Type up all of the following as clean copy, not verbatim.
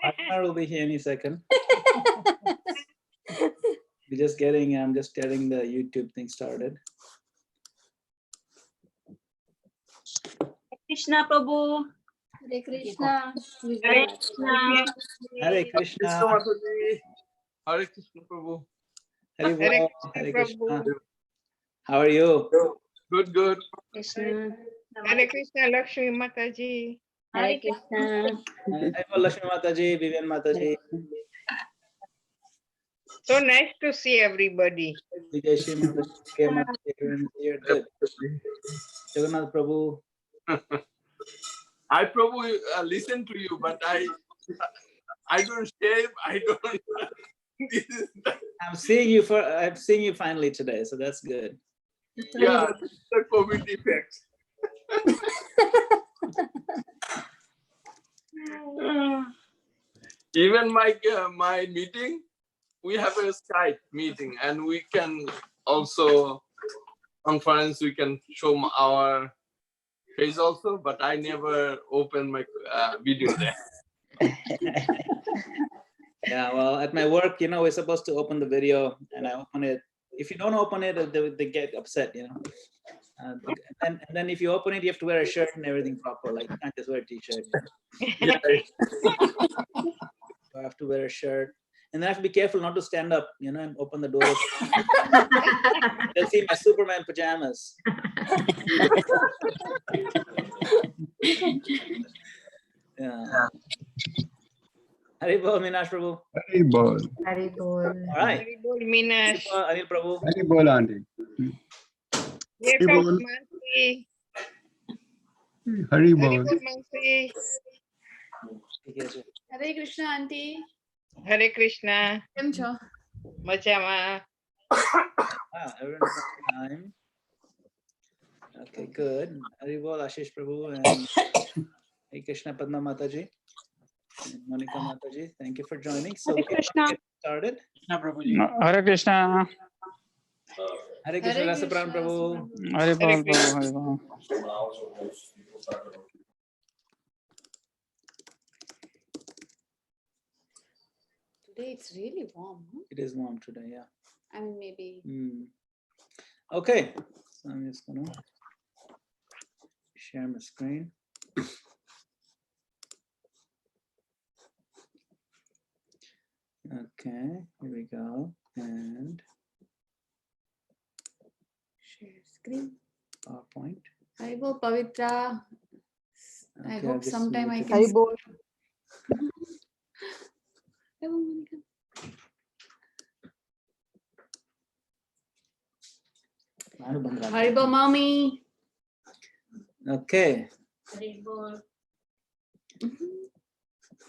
Partner will be here any second. I'm just getting the YouTube thing started. Krishna Prabhu. Hare Krishna. Hare Krishna. Hare Krishna. Hare Krishna Prabhu. Hare Hare Krishna. Krishna Prabhu. How are you? Good, good. Krishna. Hare Krishna Lakshmi Mataji. Hare Krishna. Hi, Lakshmi Mataji, Vivian Mataji, So nice to see everybody. Vijayashri Mataji, K Mataji, everyone here. Good. Jagannath Prabhu. I Prabhu listen to you, but I don't shave. I don't. This is I'm seeing you finally today, so that's good. yeah, the COVID effects. Even my meeting, we have a Skype meeting, and we can also conference. We can show our face also, but I never open my video there. Yeah, well, at my work, we're supposed to open the video, and I open it. If you don't open it, they get upset, and then if you open it, you have to wear a shirt and everything proper. Like, you can't just wear a t-shirt. Yeah. I have to wear a shirt, and then I have to be careful not to stand up, and open the door. They'll see my Superman pajamas. Yeah. Haribol, Minash Prabhu. Haribol. Haribol. All right. Hari Bol Minash. Anil Prabhu. Haribol, Auntie. Here Bol. comes Mansi. Haribol. Hari Bol Mansi. Hare Krishna, Auntie. Hare Krishna. Kem cho? Machama. Wow, everyone's on time. Okay, good. Haribol, Ashish Prabhu, and Hare Krishna Padma Mataji. And Monica Mataji, thank you for joining. So we can get started. Hare Krishna. Hare Krishna Rasapran Prabhu. Hare Bol, Prabhu, Hare Bol. Today it's really warm. Huh? It is warm today, yeah. I mean, maybe. Okay, so I'm just gonna share my screen. Okay, here we go. And Share screen. PowerPoint. Haribol, Pavitra. I Okay, hope I'll just sometime move I it. can. Haribol. Hello, Monica. Haribol, mommy. Okay, Haribol.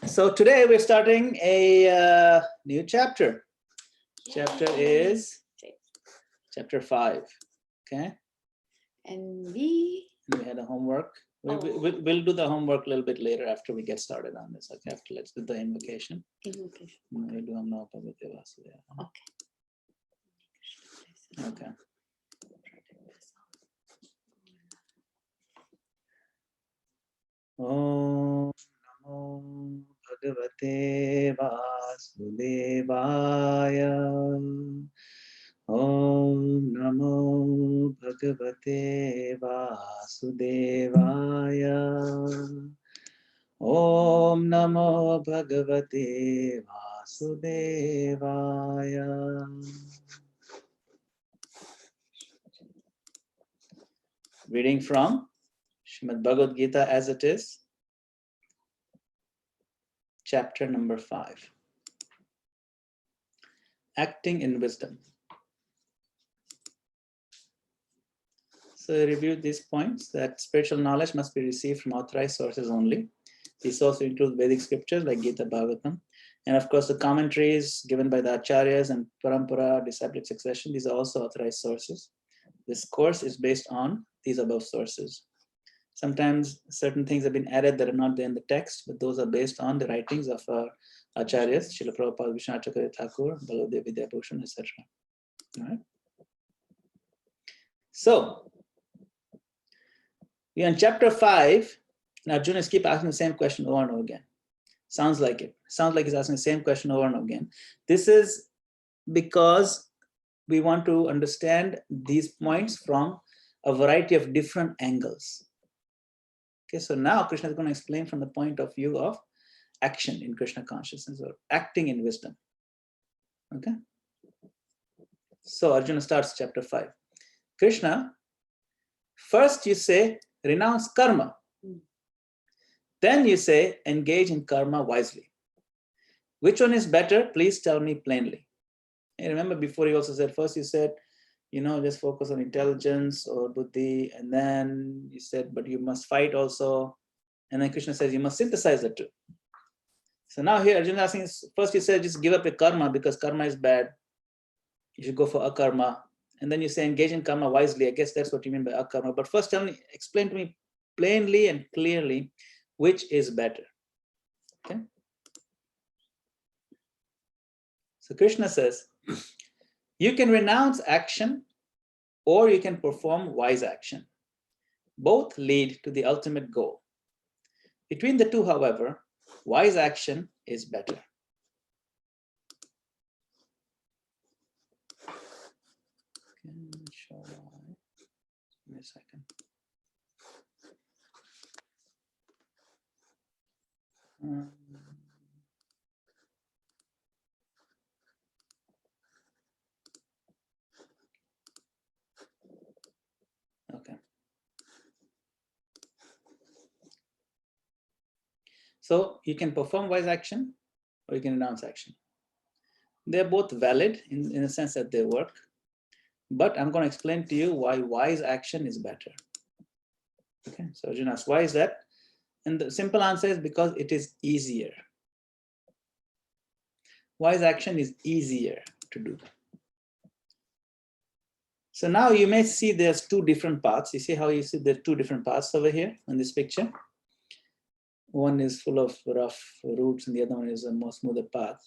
so today we're starting a new chapter. Chapter is chapter 5. Okay, And we. we had a homework. We'll do the homework a little bit later after we get started on this. Okay, after let's do the invocation. Invocation. We'll do Okay. Okay. Om Namo Bhagavate Vasudevaya. Om Namo Bhagavate Vasudevaya. Om Namo Bhagavate Vasudevaya. Reading from Srimad Bhagavad Gita as it is, chapter number 5. Acting in wisdom. So I reviewed these points that spiritual knowledge must be received from authorized sources only. These also include Vedic scriptures like Gita, Bhagavatam, and of course the commentaries given by the acharyas and parampara, disciplic succession. These are also authorized sources. This course is based on these above sources. Sometimes certain things have been added that are not there in the text, but those are based on the writings of acharyas, Srila Prabhupada, Vishwanath Chakravarti Thakur, Baladev Vidyabhushan, etc. All right. So, we are in chapter 5, and Arjuna keep asking the same question over and over again. Sounds like it. Sounds like he's asking the same question over and over again. This is because we want to understand these points from a variety of different angles. Okay, so now Krishna is going to explain from the point of view of action in Krishna consciousness or acting in wisdom. Okay. So Arjuna starts chapter 5. Krishna, first you say renounce karma. Then you say engage in karma wisely. Which one is better? Please tell me plainly. And remember before you also said, first you said, just focus on intelligence or buddhi. And then you said, but you must fight also. And then Krishna says, you must synthesize the two. So now here Arjuna is asking, first you said, just give up your karma because karma is bad. You should go for akarma. And then you say, engage in karma wisely. I guess that's what you mean by akarma. But first explain to me plainly and clearly, which is better. Okay. So Krishna says, you can renounce action or you can perform wise action. Both lead to the ultimate goal. Between the two, however, wise action is better. Give me a second. Okay. So you can perform wise action or you can renounce action. They're both valid in the sense that they work. But I'm going to explain to you why wise action is better. Okay, so Arjuna asks, why is that? And the simple answer is because it is easier. Wise action is easier to do. So now you may see there's two different paths. You see how you see there are two different paths over here in this picture? One is full of rough roots and the other one is a more smoother path.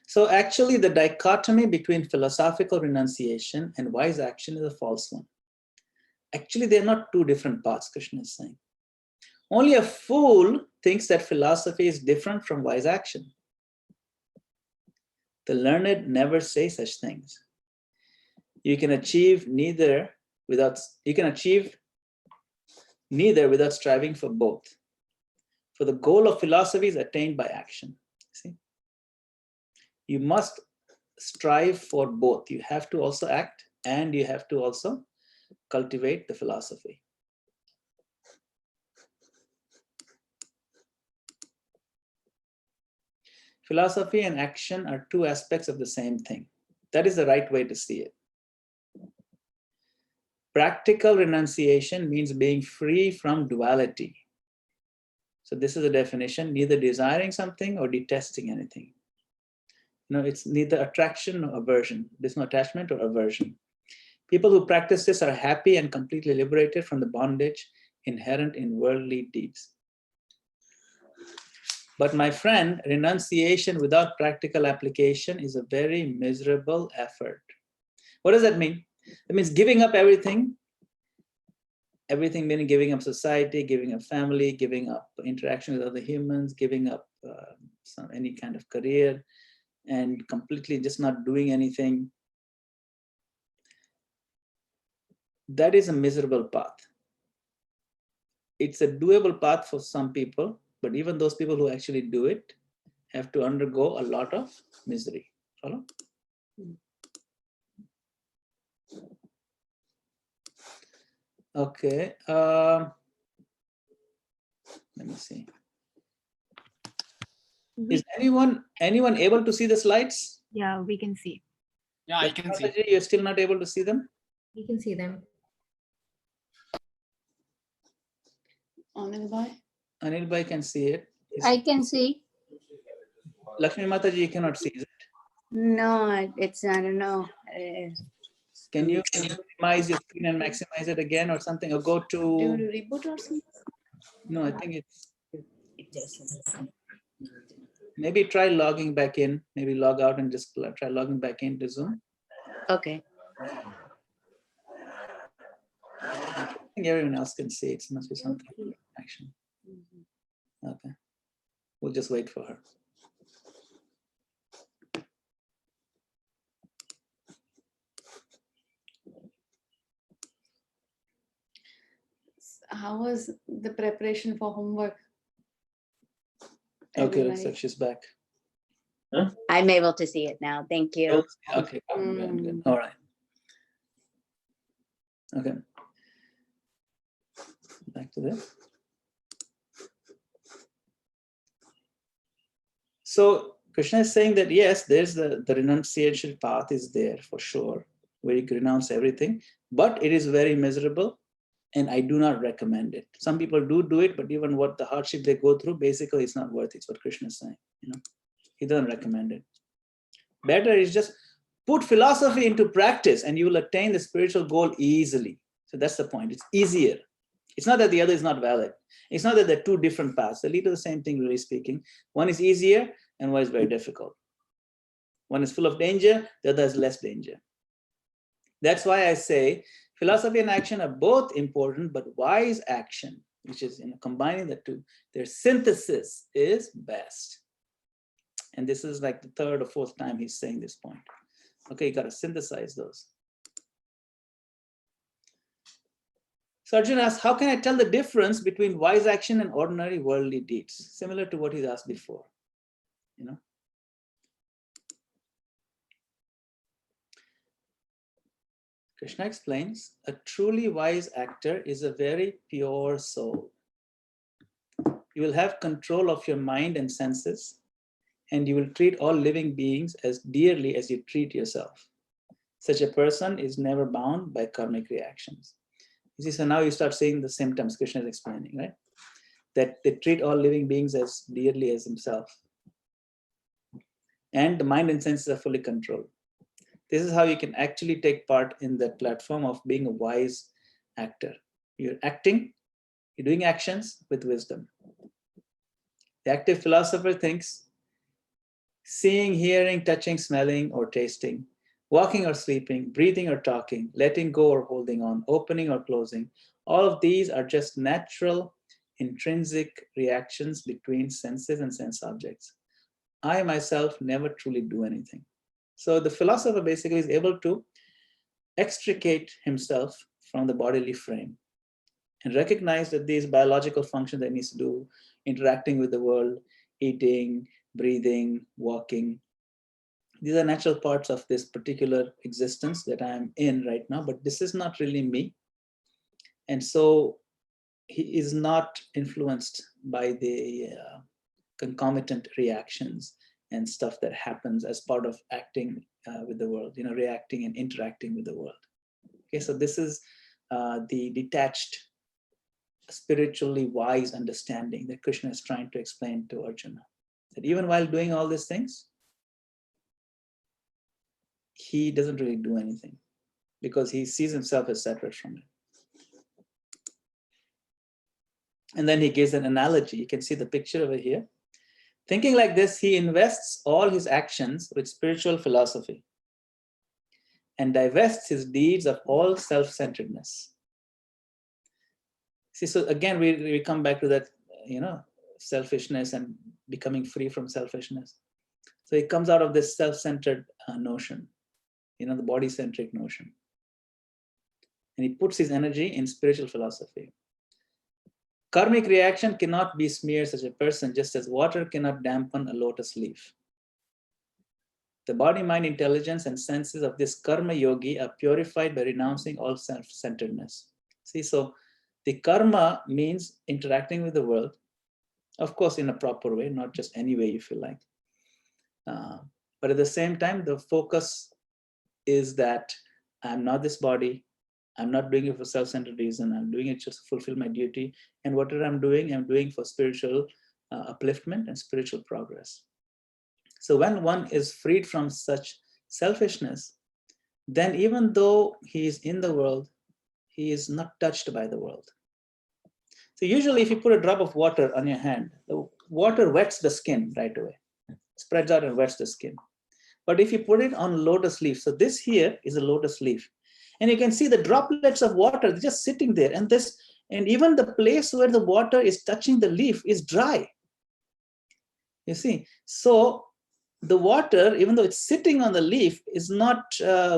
So actually the dichotomy between philosophical renunciation and wise action is a false one. Actually, they're not two different paths, Krishna is saying. Only a fool thinks that philosophy is different from wise action. The learned never say such things. You can achieve neither without striving for both. For the goal of philosophy is attained by action. See? You must strive for both. You have to also act and you have to also cultivate the philosophy. Philosophy and action are two aspects of the same thing. That is the right way to see it. Practical renunciation means being free from duality. So this is a definition, neither desiring something or detesting anything. It's neither attraction nor aversion. There's no attachment or aversion. People who practice this are happy and completely liberated from the bondage inherent in worldly deeds. But my friend, renunciation without practical application is a very miserable effort. What does that mean? It means giving up everything. Everything meaning giving up society, giving up family, giving up interaction with other humans, giving up any kind of career, and completely just not doing anything. That is a miserable path. It's a doable path for some people, but even those people who actually do it have to undergo a lot of misery. Follow? Okay. Let me see. Is anyone able to see the slides? Yeah, we can see. Yeah, I can see. You're still not able to see them? We can see them. Anil Bhai can see it. I can see. Lakshmi Mataji, you cannot see it. No, it's, I don't know. Can you minimize your screen and maximize it again or something, or go Do you to? reboot or something? No, I think it's. Maybe try logging back in. Maybe log out and just try logging back into Zoom. Okay. I think everyone else can see it. It must be something action. Okay. We'll just wait for her. How was the preparation for homework? Okay, looks like she's back. I'm able to see it now. Thank you. Okay, good. All right. Okay. Back to this. So Krishna is saying that yes, there's the renunciation path is there for sure, where you can renounce everything, but it is very miserable, and I do not recommend it. Some people do it, but even what the hardship they go through, basically it's not worth it. It's what Krishna is saying. He doesn't recommend it. Better is just put philosophy into practice, and you will attain the spiritual goal easily. So that's the point. It's easier. It's not that the other is not valid. It's not that they're two different paths. They lead to the same thing, really speaking. One is easier and one is very difficult. One is full of danger, the other is less danger. That's why I say philosophy and action are both important, but wise action, which is combining the two, their synthesis is best. And this is like the third or fourth time he's saying this point. Okay, you got to synthesize those. So Arjuna asks, how can I tell the difference between wise action and ordinary worldly deeds? Similar to what he's asked before. Krishna explains, a truly wise actor is a very pure soul. You will have control of your mind and senses, and you will treat all living beings as dearly as you treat yourself. Such a person is never bound by karmic reactions. You see, so now you start seeing the symptoms Krishna is explaining, right? That they treat all living beings as dearly as himself. And the mind and senses are fully controlled. This is how you can actually take part in that platform of being a wise actor. You're acting, you're doing actions with wisdom. The active philosopher thinks, seeing, hearing, touching, smelling, or tasting, walking or sleeping, breathing or talking, letting go or holding on, opening or closing, all of these are just natural, intrinsic reactions between senses and sense objects. I myself never truly do anything. So the philosopher basically is able to extricate himself from the bodily frame and recognize that these biological functions that he needs to do, interacting with the world, eating, breathing, walking, these are natural parts of this particular existence that I'm in right now, but this is not really me. And so he is not influenced by the concomitant reactions and stuff that happens as part of acting with the world, reacting and interacting with the world. Okay, so this is the detached, spiritually wise understanding that Krishna is trying to explain to Arjuna. That even while doing all these things, he doesn't really do anything because he sees himself as separate from it. And then he gives an analogy. You can see the picture over here. Thinking like this, he invests all his actions with spiritual philosophy and divests his deeds of all self-centeredness. See, so again, we come back to that, selfishness and becoming free from selfishness. So it comes out of this self-centered notion, the body-centric notion. And he puts his energy in spiritual philosophy. Karmic reaction cannot besmear such a person, just as water cannot dampen a lotus leaf. The body, mind, intelligence, and senses of this karma-yogi are purified by renouncing all self-centeredness. See, so the karma means interacting with the world, of course, in a proper way, not just any way you feel like. But at the same time, the focus is that I'm not this body. I'm not doing it for self-centered reason. I'm doing it just to fulfill my duty. And whatever I'm doing for spiritual upliftment and spiritual progress. So when one is freed from such selfishness, then even though he is in the world, he is not touched by the world. So usually if you put a drop of water on your hand, the water wets the skin right away, spreads out and wets the skin. But if you put it on lotus leaf, so this here is a lotus leaf, and you can see the droplets of water, they're just sitting there, and even the place where the water is touching the leaf is dry. You see, so the water, even though it's sitting on the leaf, is not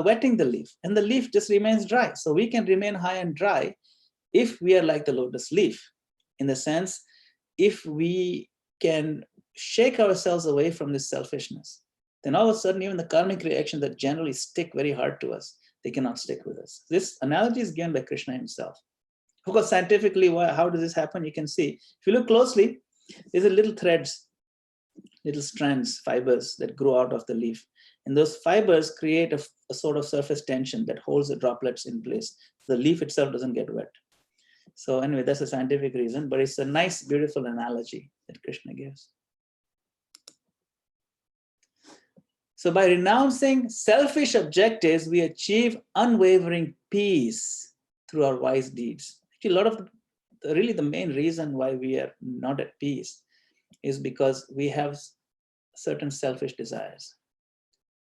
wetting the leaf, and the leaf just remains dry. So we can remain high and dry if we are like the lotus leaf, in the sense, if we can shake ourselves away from this selfishness, then all of a sudden, even the karmic reactions that generally stick very hard to us, they cannot stick with us. This analogy is given by Krishna himself. Of course, scientifically, how does this happen? You can see, if you look closely, there's a little threads, little strands, fibers that grow out of the leaf. And those fibers create a sort of surface tension that holds the droplets in place. The leaf itself doesn't get wet. So anyway, that's a scientific reason, but it's a nice, beautiful analogy that Krishna gives. So by renouncing selfish objectives, we achieve unwavering peace through our wise deeds. Actually, a lot of really the main reason why we are not at peace is because we have certain selfish desires,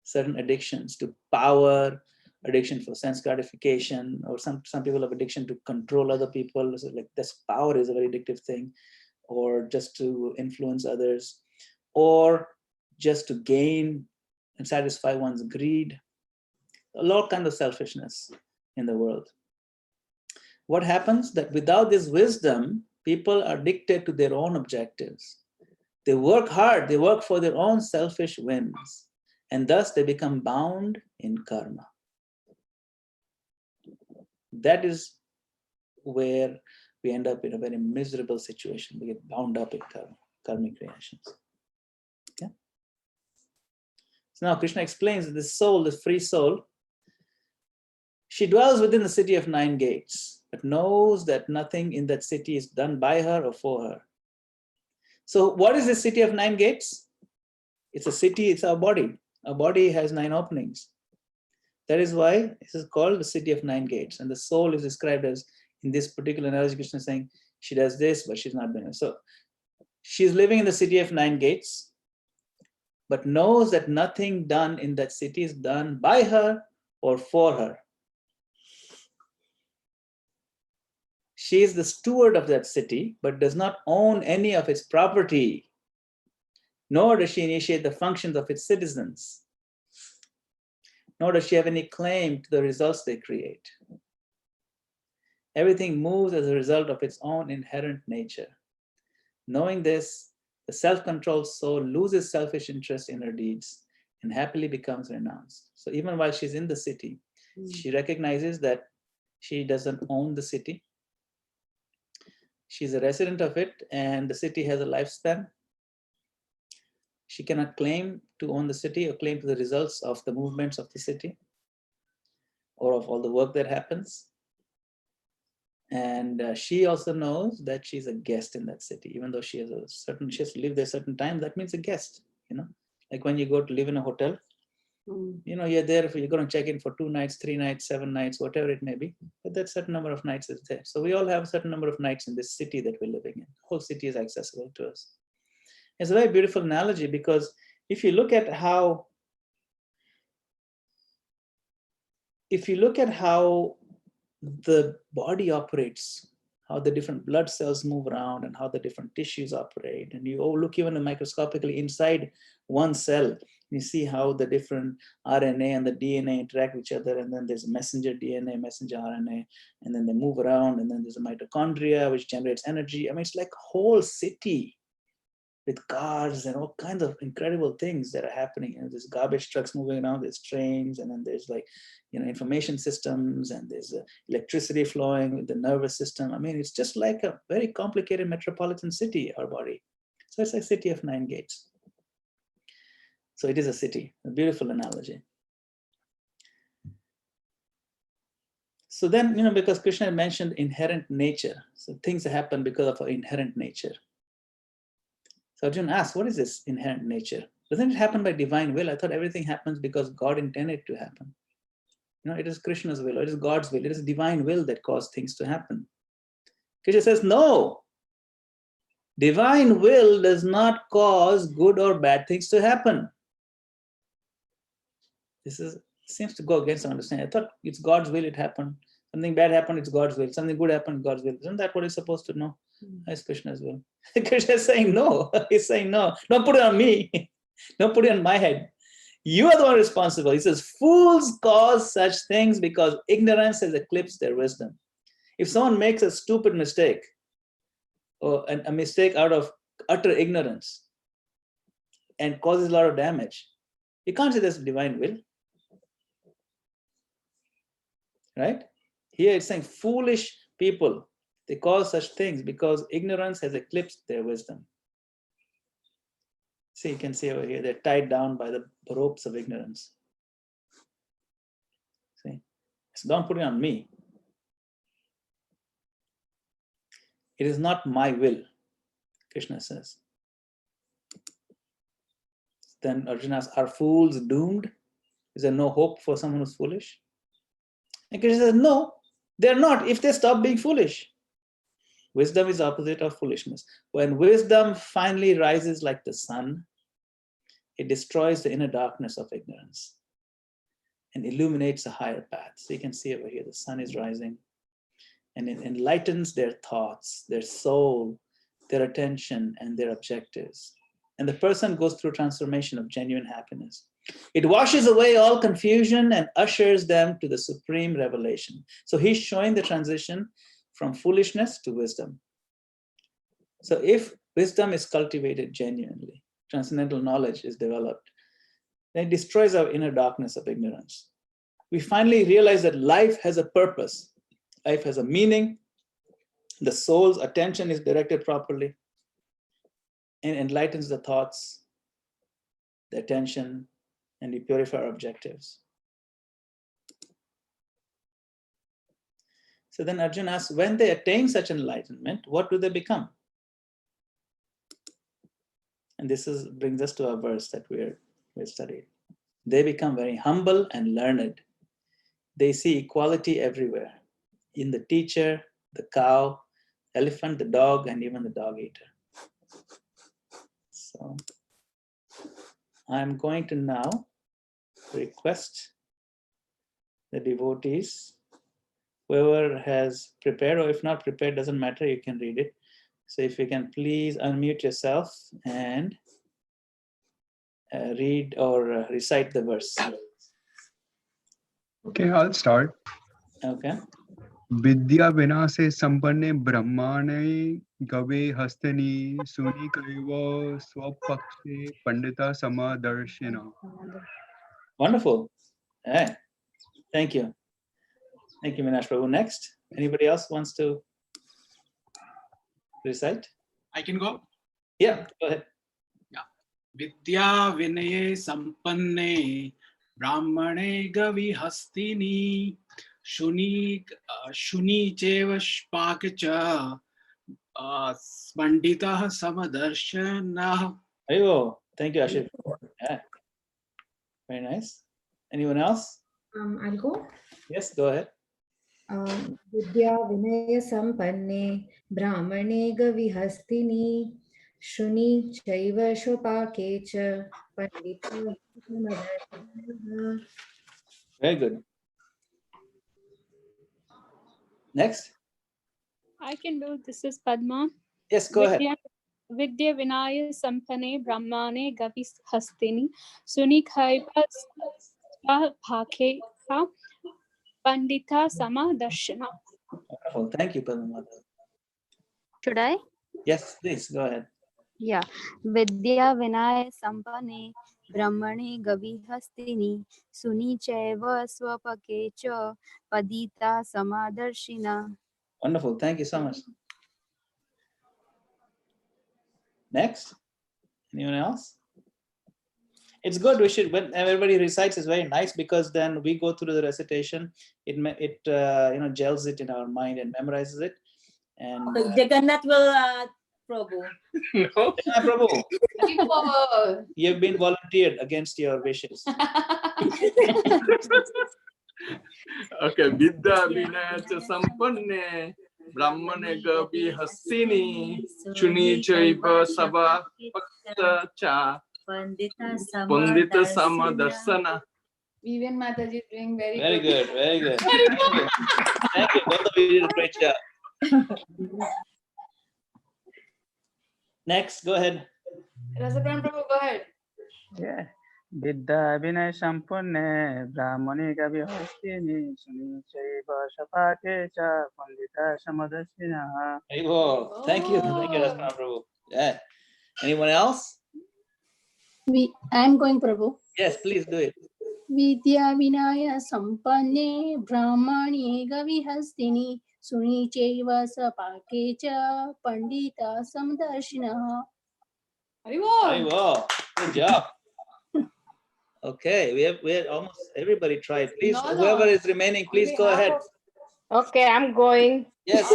certain addictions to power, addiction for sense gratification, or some people have addiction to control other people. So like this power is a very addictive thing, or just to influence others, or just to gain and satisfy one's greed. A lot kind of selfishness in the world. What happens that without this wisdom, people are addicted to their own objectives. They work hard, they work for their own selfish whims, and thus they become bound in karma. That is where we end up in a very miserable situation. We get bound up in karmic reactions. Okay? So now Krishna explains that this soul, this free soul, she dwells within the city of 9 gates, but knows that nothing in that city is done by her or for her. So what is the city of 9 gates? It's a city, it's our body. Our body has 9 openings. That is why this is called the city of 9 gates. And the soul is described as, in this particular analogy, Krishna is saying, she does this, but she's not doing it. So she's living in the city of 9 gates, but knows that nothing done in that city is done by her or for her. She is the steward of that city, but does not own any of its property, nor does she initiate the functions of its citizens, nor does she have any claim to the results they create. Everything moves as a result of its own inherent nature. Knowing this, the self-controlled soul loses selfish interest in her deeds and happily becomes renounced. So even while she's in the city, she recognizes that she doesn't own the city. She's a resident of it, and the city has a lifespan. She cannot claim to own the city or claim to the results of the movements of the city or of all the work that happens. And she also knows that she's a guest in that city, even though she has to live there a certain time. That means a guest, like when you go to live in a hotel, you're there, you're going to check in for 2 nights, 3 nights, 7 nights, whatever it may be. But that certain number of nights is there. So we all have a certain number of nights in this city that we're living in. The whole city is accessible to us. It's a very beautiful analogy, because if you look at how the body operates, how the different blood cells move around and how the different tissues operate, and you look even microscopically inside one cell, you see how the different RNA and the DNA interact with each other, and then there's messenger DNA, messenger RNA, and then they move around, and then there's a mitochondria which generates energy. I mean, it's like a whole city with cars and all kinds of incredible things that are happening. There's garbage trucks moving around, there's trains, and then there's information systems, and there's electricity flowing with the nervous system. I mean, it's just like a very complicated metropolitan city, our body. So it's a city of 9 gates. So it is a city, a beautiful analogy. So then, because Krishna mentioned inherent nature, so things happen because of our inherent nature. So Arjuna asked, what is this inherent nature? Doesn't it happen by divine will? I thought everything happens because God intended it to happen. It is Krishna's will, or it is God's will. It is divine will that caused things to happen. Krishna says, no. Divine will does not cause good or bad things to happen. This seems to go against our understanding. I thought it's God's will, it happened. Something bad happened, it's God's will. Something good happened, God's will. Isn't that what it's supposed to know? That's Krishna as well. Krishna is saying no. He's saying no. Don't put it on me. Don't put it on my head. You are the one responsible. He says, fools cause such things because ignorance has eclipsed their wisdom. If someone makes a stupid mistake, or a mistake out of utter ignorance, and causes a lot of damage, you can't say that's divine will. Right? Here it's saying foolish people, they cause such things because ignorance has eclipsed their wisdom. See, you can see over here, they're tied down by the ropes of ignorance. See? So don't put it on me. It is not my will, Krishna says. Then Arjuna asks, are fools doomed? Is there no hope for someone who's foolish? And Krishna says, no, they're not if they stop being foolish. Wisdom is the opposite of foolishness. When wisdom finally rises like the sun, it destroys the inner darkness of ignorance and illuminates a higher path. So you can see over here, the sun is rising and it enlightens their thoughts, their soul, their attention, and their objectives. And the person goes through transformation of genuine happiness. It washes away all confusion and ushers them to the supreme revelation. So he's showing the transition from foolishness to wisdom. So if wisdom is cultivated genuinely, transcendental knowledge is developed, then it destroys our inner darkness of ignorance. We finally realize that life has a purpose. Life has a meaning. The soul's attention is directed properly and enlightens the thoughts, the attention, and we purify our objectives. So then Arjuna asks, when they attain such enlightenment, what do they become? And this brings us to our verse that we studied. They become very humble and learned. They see equality everywhere, in the teacher, the cow, elephant, the dog, and even the dog eater. So I'm going to now request the devotees, whoever has prepared, or if not prepared, doesn't matter, you can read it. So if you can please unmute yourself and read or recite the verse. Okay, I'll start. Okay. Vidya vinase sampanne brahmane gave hastani suni kaiva swapakshe pandita samadarshina. Wonderful. All right. Thank you. Thank you, Minash Prabhu. Next, anybody else wants to recite? I can go. Yeah, go ahead. Yeah. Vidya vinaye sampanne brahmane gavi hastini shuni cheva shpakacha pandita samadarshana. Ayo, thank you, Ashif. Yeah. Very nice. Anyone else? I'll go. Yes, go ahead. Vidya vinaya sampanne brahmane gavihastini shuni chaiva shopakecha pandita. Very good. Next. I can do. This is Padma. Yes, go ahead. Vidya Vinaya Sampane Brahmane Gavi Hastini Suni Khaipa Bhake Pandita Sama Darshana. Wonderful. Thank you, Padma. Should I? Yes, please go ahead. Yeah. Vidya Vinaya Sampane Brahmane Gavi Hastini Suni Chaiva Swapakecha Padita Samadarshina. Wonderful. Thank you so much. Next. Anyone else? It's good. We should, when everybody recites, it's very nice because then we go through the recitation. It gels it in our mind and memorizes it. And Jagannath will Prabhu. No. Prabhu, you've been volunteered against your wishes. Okay. Vidya vinaya sampanne brahmane gavi hastini shuni chaiva sabha pakta cha pandita samadarsana. Vivian Mataji is doing very Very good. good. Very good. Thank you. Both of you did a great job. Next, go ahead. Rasapan Prabhu, go ahead. Yeah. Vidya Vinay Sampurne Brahmane Gavi Hastini Suni Chaiva Shapake Cha Pandita Samadasina. There you go. Thank you. Thank you, Rasana Prabhu. Yeah. Anyone else? I'm going, Prabhu. Yes, please do it. Vidya Vinaya Sampanne Brahmani Gavihastini Suni Chaiva Sapakecha Pandita Samdarshina. Very well. Good job. Okay, we have almost everybody tried. Please, whoever is remaining, please go ahead. Okay, I'm going. Yes.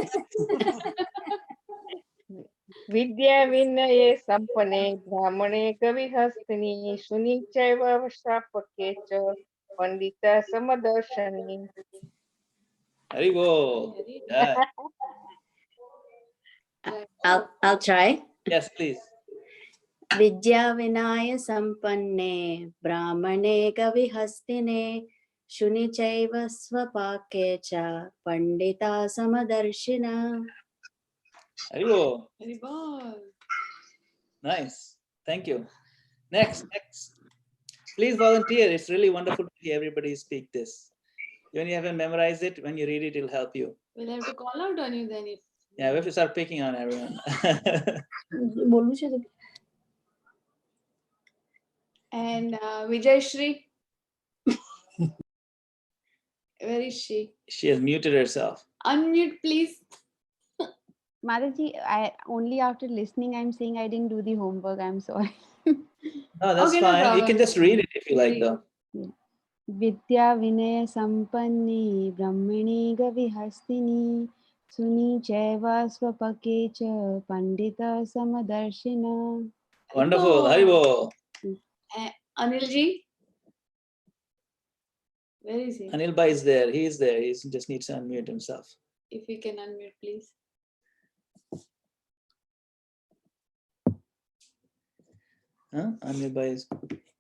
Vidya Vinaye Sampane Brahmane Gavihastini Suni Chaiva Shapakecha Pandita Samadarshani. Very well. Yeah. I'll try. Yes, please. Vidya Vinaya Sampanne Brahmane Gavihastine Shuni Chaiva Swapake Cha Pandita Samadarshina. Very well. Very good. Nice. Thank you. Next. Please volunteer. It's really wonderful to hear everybody speak this. When you haven't memorized it, when you read it, it'll help you. We'll have to call out on you then. If Yeah, we have to start picking on everyone. And Vijay Shri. Where is she? She has muted herself. Unmute, please. Mataji, only after listening, I'm saying I didn't do the homework. I'm sorry. No, that's Okay, no fine. You problem. can just read it if you like, though. Vidya Vinaya Sampanni Brahmani Gavihastini Suni Chaiva Swapakecha Pandita Samadarshina. Wonderful. Haribo. Anil ji. Where is he? Anil Bhai is there. He is there. He just needs to unmute himself. If you can unmute, please. Huh? Anil Bhai is.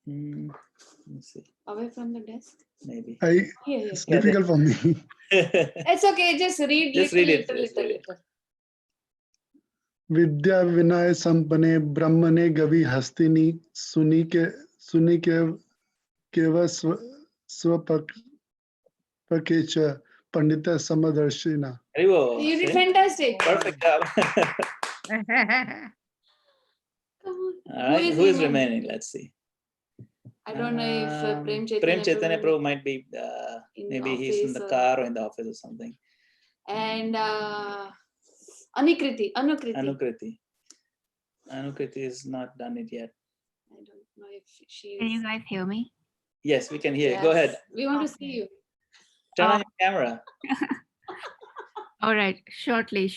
Let's see. Away from the desk. Maybe. It's difficult for me. It's okay. Just read Just little, read it. little, Just read little. Vidya Vinay Sampane Brahmane Gavi Hastini Suni Keva Swapakecha Pandita Samadarshina. Haribo. You did See? fantastic. Perfect job. Come on. All right. Who is remaining? Let's see. I don't know if Prem Chaitanya Prabhu might be, in maybe he's in the office car or in the office or something. And Anukriti. Anukriti is not done it yet. I don't know if she Can is. you guys hear me? Yes, we can hear you. Go ahead. We want to see you. Turn on your camera. All right, shortly.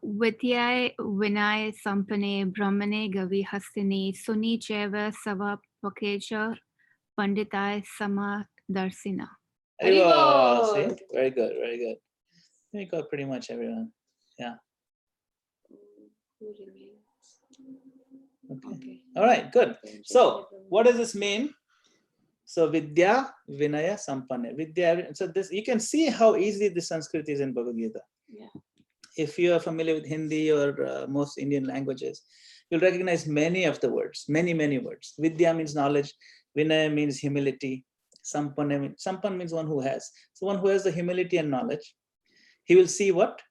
Vidya Vinay Sampane Brahmane Gavi Hastini Suni Cheva Sava Pakecha Pandita Samadarshina. Haribo. See? Very good, very good. We got pretty much everyone. Yeah. Who remains? Okay. All right, good. So what does this mean? So Vidya Vinaya Sampanne. Vidya, so this, you can see how easy the Sanskrit is in Bhagavad Gita. Yeah. If you are familiar with Hindi or most Indian languages, you'll recognize many of the words, many words. Vidya means knowledge. Vinaya means humility. Sampan means one who has. So one who has the humility and knowledge. He will see what?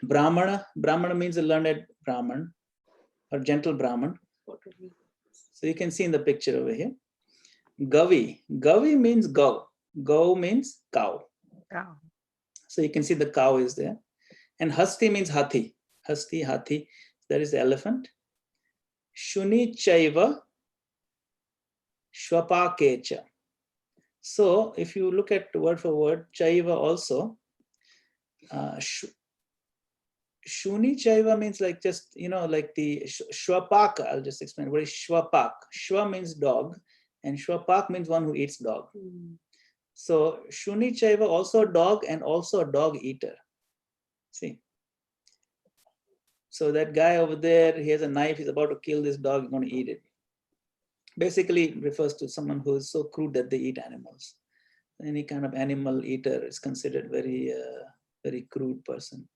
Brahmana. Brahmana means a learned Brahman or gentle Brahman. So you can see in the picture over here. Gavi. Gavi means go. Go means cow. So you can see the cow is there. And Hasti means hathi. Hathi. That is the elephant. Shuni Chaiva Shwapakecha. So if you look at word for word, Chaiva also, Shuni Chaiva means like just, like the Shwapak. I'll just explain. What is Shwapak? Shwa means dog and Shwapak means one who eats dog. So Shuni Chaiva also dog and also a dog eater. See? So that guy over there, he has a knife, he's about to kill this dog, he's going to eat it. Basically, it refers to someone who is so crude that they eat animals. Any kind of animal eater is considered very crude person.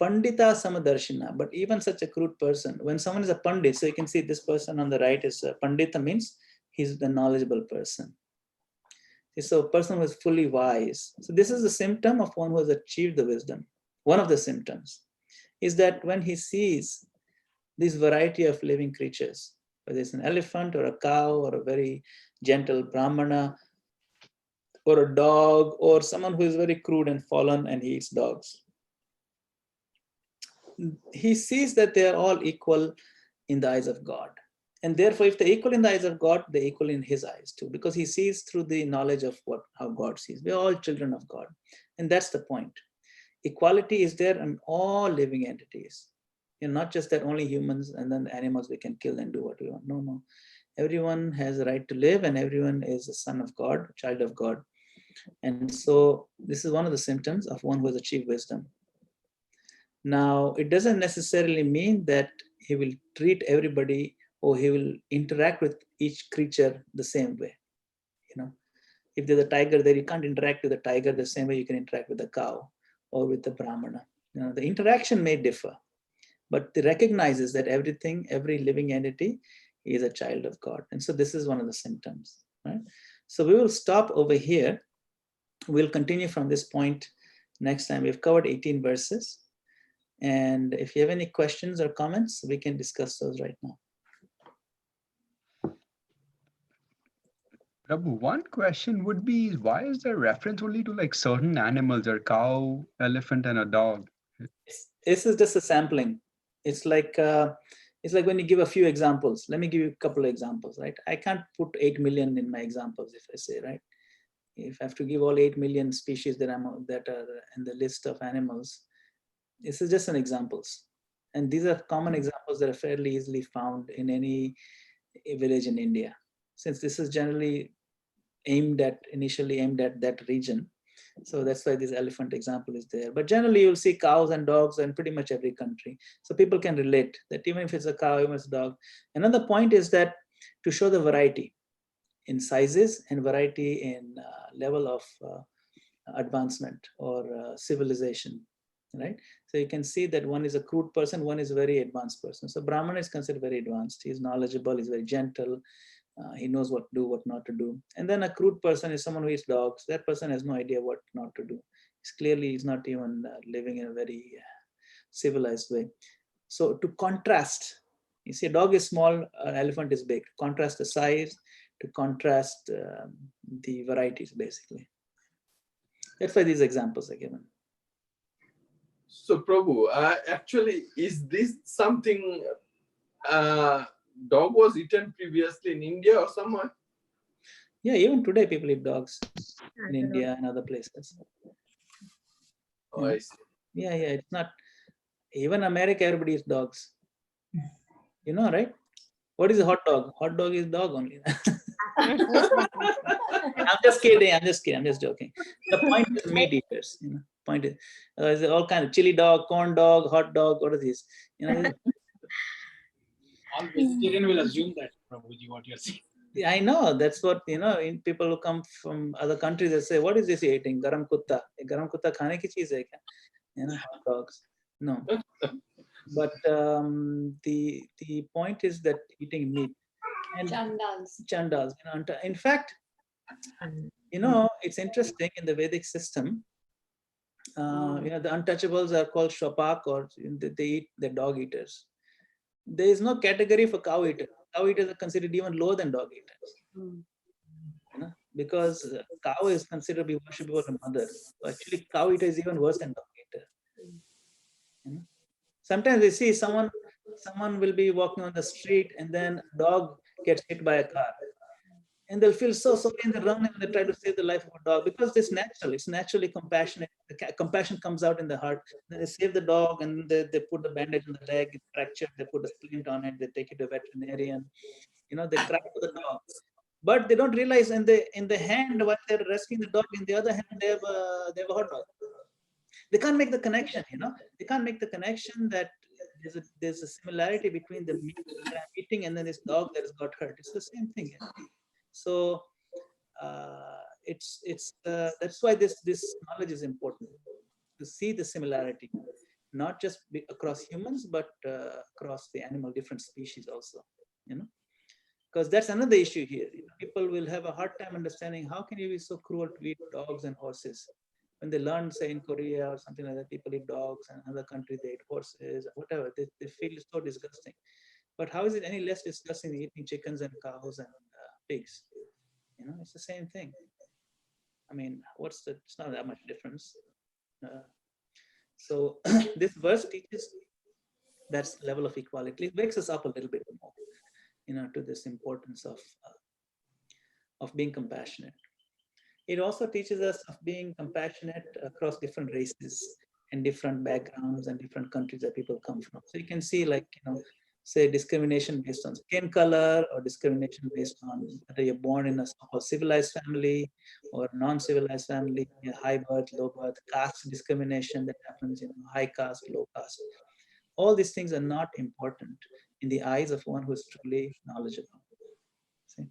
Pandita Samadarshina, but even such a crude person, when someone is a Pandit, so you can see this person on the right is Pandita, means he's the knowledgeable person. So a person who is fully wise. So this is the symptom of one who has achieved the wisdom. One of the symptoms is that when he sees this variety of living creatures, whether it's an elephant or a cow or a very gentle Brahmana or a dog or someone who is very crude and fallen and he eats dogs, he sees that they are all equal in the eyes of God. And therefore, if they're equal in the eyes of God, they're equal in his eyes too, because he sees through the knowledge of how God sees. We're all children of God. And that's the point. Equality is there in all living entities. And not just that only humans and then the animals we can kill and do what we want. No, no. Everyone has a right to live and everyone is a son of God, child of God. And so this is one of the symptoms of one who has achieved wisdom. Now, it doesn't necessarily mean that he will treat everybody or he will interact with each creature the same way. You know, if there's a tiger there, you can't interact with the tiger the same way you can interact with the cow or with the Brahmana. You know, the interaction may differ, but it recognizes that everything, every living entity is a child of God. And so this is one of the symptoms, right? So we will stop over here. We'll continue from this point next time. We've covered 18 verses. And if you have any questions or comments, we can discuss those right now. Prabhu, one question would be, why is there reference only to like certain animals, a cow, elephant, and a dog? This is just a sampling. It's like when you give a few examples. Let me give you a couple of examples, right? I can't put 8 million in my examples if I say, right? If I have to give all 8 million species that are in the list of animals, this is just an examples. And these are common examples that are fairly easily found in any village in India. Since this is generally initially aimed at that region. So that's why this elephant example is there. But generally you'll see cows and dogs in pretty much every country. So people can relate that even if it's a cow, even if it's a dog. Another point is that to show the variety in sizes and variety in level of advancement or civilization, right? So you can see that one is a crude person, one is a very advanced person. So Brahmana is considered very advanced. He's knowledgeable, he's very gentle. He knows what to do, what not to do. And then a crude person is someone who eats dogs. That person has no idea what not to do. He's not even living in a very civilized way. So to contrast, you see a dog is small, an elephant is big. Contrast the size, to contrast the varieties basically. That's why these examples are given. So Prabhu, actually, is this something dog was eaten previously in India or somewhere? Yeah, even today people eat dogs in India and other places. Oh, I see. Yeah, it's not, even America, everybody eats dogs. You know, right? What is a hot dog? Hot dog is dog only. I'm just kidding. I'm just joking. The point is meat eaters. You know, point is there's all kind of chili dog, corn dog, hot dog. What are these? You know, All vegetarian will assume that, Prabhuji, what you're saying. I know that's what, you know, in people who come from other countries, they say, what is this eating? Garam kutta. Garam kutta khane ki cheez hai kya? You know, hot dogs. No. But the point is that eating meat. And Chandals. You know, in fact, you know, it's interesting in the Vedic system, you know, the untouchables are called shopak, or they eat the dog eaters. There is no category for cow eaters. Cow eaters are considered even lower than dog eaters. You know, because cow is considered to be worshipable as a mother. So actually, cow eater is even worse than dog eater. You know? Sometimes we see someone will be walking on the street and then a dog gets hit by a car. And they'll feel so sorry and they run and they try to save the life of a dog because it's natural. It's naturally compassionate. The compassion comes out in the heart. Then they save the dog and they put the bandage on the leg, it's fractured, they put a splint on it, they take it to a veterinarian. You know, they cry for the dog. But they don't realize in the hand while they're rescuing the dog, in the other hand they have a hot dog. They can't make the connection, you know. They can't make the connection that there's a similarity between the meat that I'm eating and then this dog that has got hurt. It's the same thing. So that's why this knowledge is important, to see the similarity. not just across humans, but across the animal, different species also, you know. Because that's another issue here. You know, people will have a hard time understanding how can you be so cruel to eat dogs and horses. When they learn, say in Korea or something like that, people eat dogs, and another country they eat horses, whatever. They feel it's so disgusting. But how is it any less disgusting than eating chickens and cows and pigs? You know, it's the same thing. I mean, it's not that much difference. So this verse teaches that level of equality. It wakes us up a little bit more, you know, to this importance of being compassionate. It also teaches us of being compassionate across different races and different backgrounds and different countries that people come from. So you can see, like, you know, say discrimination based on skin color, or discrimination based on whether you're born in a so-called civilized family or non-civilized family, high birth, low birth, caste discrimination that happens, you know, high caste, low caste. All these things are not important in the eyes of one who is truly knowledgeable. See?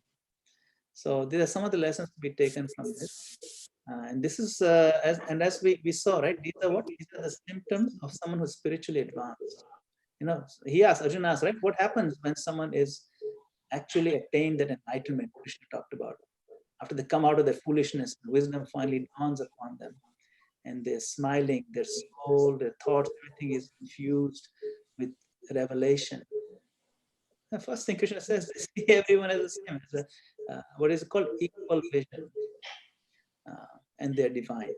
So these are some of the lessons to be taken from this. And this is, as we saw, right, these are the symptoms of someone who's spiritually advanced. You know, Arjuna asked, right, what happens when someone is actually attained that enlightenment Krishna talked about? After they come out of their foolishness, wisdom finally dawns upon them, and they're smiling, their soul, their thoughts, everything is infused with revelation. The first thing Krishna says, they see everyone as the same, as what is called equal vision, and they're divine.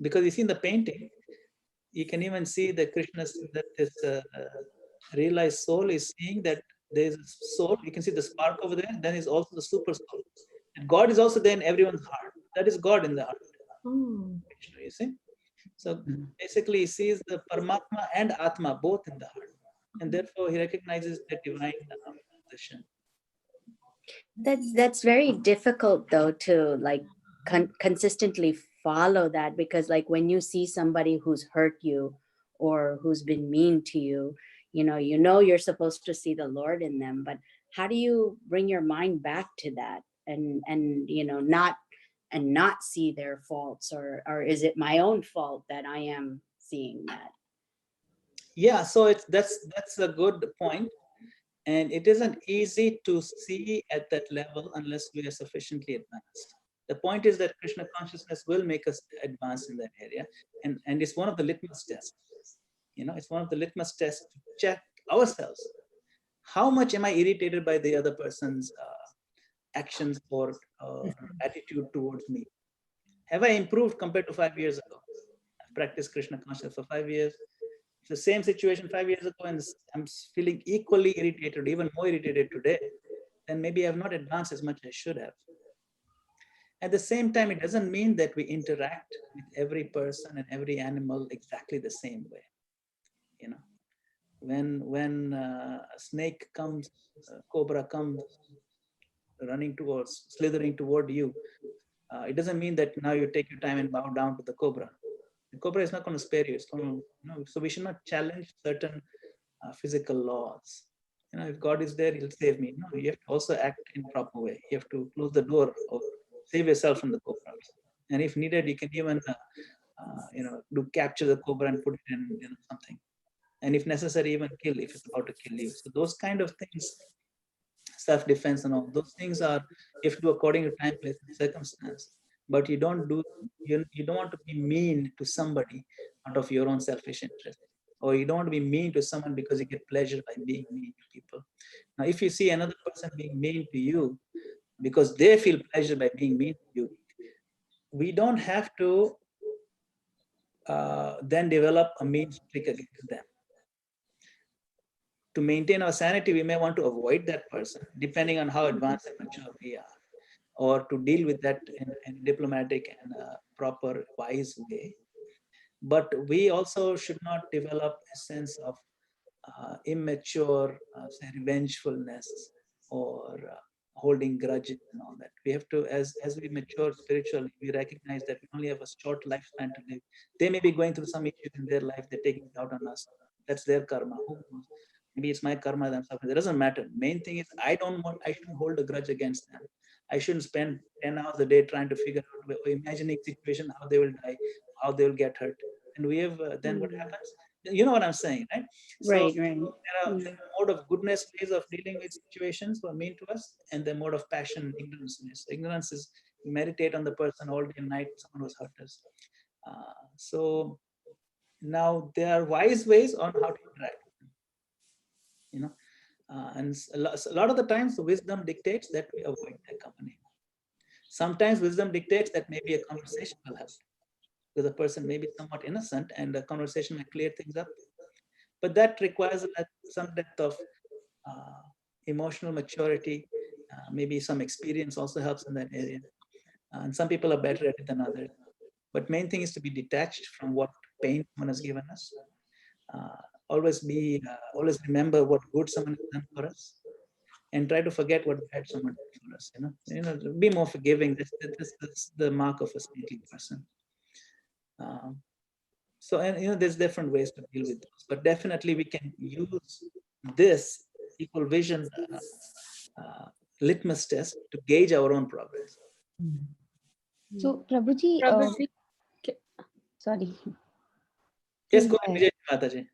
Because you see in the painting, you can even see that Krishna, that this realized soul is seeing that there is a soul. You can see the spark over there. Then is also the super soul, and God is also there in everyone's heart. That is God in the heart. Krishna, you see. So basically, he sees the Paramatma and Atma both in the heart, and therefore he recognizes the divine position. That's very difficult though to like consistently follow that, because like when you see somebody who's hurt you or who's been mean to you, you know you're supposed to see the Lord in them, but how do you bring your mind back to that and you know not see their faults, or is it my own fault that I am seeing that? Yeah, so that's a good point. And it isn't easy to see at that level unless we are sufficiently advanced. The point is that Krishna consciousness will make us advance in that area. And it's one of the litmus tests. You know, it's one of the litmus tests to check ourselves. How much am I irritated by the other person's actions or attitude towards me? Have I improved compared to 5 years ago? I've practiced Krishna consciousness for 5 years. The same situation 5 years ago, and I'm feeling equally irritated, even more irritated today, then maybe I have not advanced as much as I should have. At the same time, it doesn't mean that we interact with every person and every animal exactly the same way. You know, when a snake comes, a cobra comes slithering toward you, it doesn't mean that now you take your time and bow down to the cobra. The cobra is not going to spare you. It's going to, you know, so we should not challenge certain physical laws. You know, if God is there, He'll save me. No, you have to also act in a proper way. You have to close the door or save yourself from the cobra. And if needed, you can even, you know, capture the cobra and put it in, you know, something. And if necessary, even kill if it's about to kill you. So those kind of things, self-defense and all those things are, you have to do according to time, place, and circumstance. But you don't want to be mean to somebody out of your own selfish interest, or you don't want to be mean to someone because you get pleasure by being mean to people. Now, if you see another person being mean to you because they feel pleasure by being mean to you, we don't have to then develop a mean streak against them. To maintain our sanity, we may want to avoid that person, depending on how advanced and mature we are, or to deal with that in a diplomatic and proper, wise way. But we also should not develop a sense of immature, say, revengefulness or holding grudges and all that. We have to, as we mature spiritually, we recognize that we only have a short lifespan to live. They may be going through some issues in their life, they're taking it out on us. That's their karma. Who knows? Maybe it's my karma that I'm suffering. It doesn't matter. Main thing is I shouldn't hold a grudge against them. I shouldn't spend 10 hours a day trying to figure out, imagining situation, how they will die, how they will get hurt. And we have, then what happens? You know what I'm saying, right? Right, So right. there are mode of goodness ways of dealing with situations who are mean to us, and the mode of passion, ignorance. Ignorance is we meditate on the person all day and night, someone who's hurt us. So now there are wise ways on how to interact with them, you know, and a lot of the times the wisdom dictates that we avoid their company. Sometimes wisdom dictates that maybe a conversation will help, because the person may be somewhat innocent and a conversation may clear things up. But that requires some depth of emotional maturity. Maybe some experience also helps in that area. And some people are better at it than others. But main thing is to be detached from what pain someone has given us. Always remember what good someone has done for us, and try to forget what bad someone did for us. Be more forgiving. That's the mark of a saintly person. So, and there's different ways to deal with those, but definitely we can use this equal vision litmus test to gauge our own progress. So, Prabhuji, sorry. Yes, go ahead, Mataji.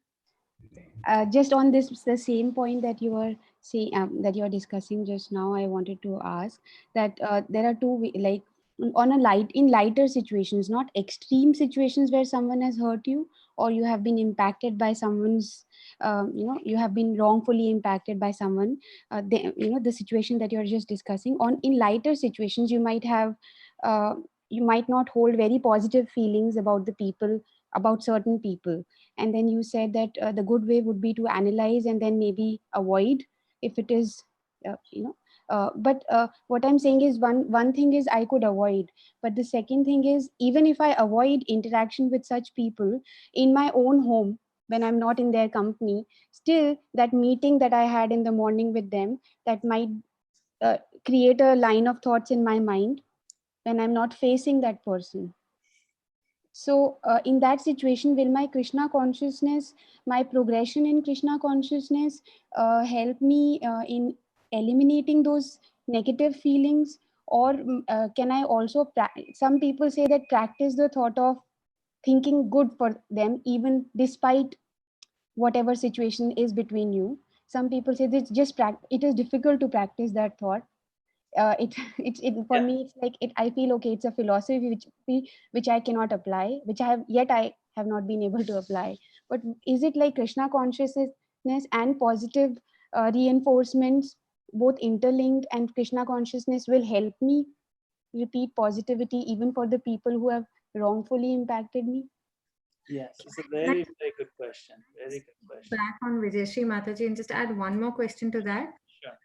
Just on the same point that you were saying, that you are discussing just now, I wanted to ask that there are two, like in lighter situations, not extreme situations where someone has hurt you or you have been impacted by someone's, you have been wrongfully impacted by someone. The situation that you are just discussing. In lighter situations, you might have, you might not hold very positive feelings about about certain people. And then you said that the good way would be to analyze and then maybe avoid if it is, but what I'm saying is one thing is I could avoid, but the second thing is, even if I avoid interaction with such people in my own home, when I'm not in their company, still that meeting that I had in the morning with them, that might create a line of thoughts in my mind when I'm not facing that person. So in that situation, will my Krishna consciousness, my progression in Krishna consciousness help me in eliminating those negative feelings? Or can I also, some people say that practice the thought of thinking good for them, even despite whatever situation is between you. Some people say that it is difficult to practice that thought. For me, it's like I feel okay, it's a philosophy which I cannot apply, which I have not been able to apply. But is it like Krishna consciousness and positive reinforcements both interlinked, and Krishna consciousness will help me repeat positivity even for the people who have wrongfully impacted me? Yes, it's a very, very good question. Very good question. Back on Vijayashree Mataji, and just add one more question to that. Sure.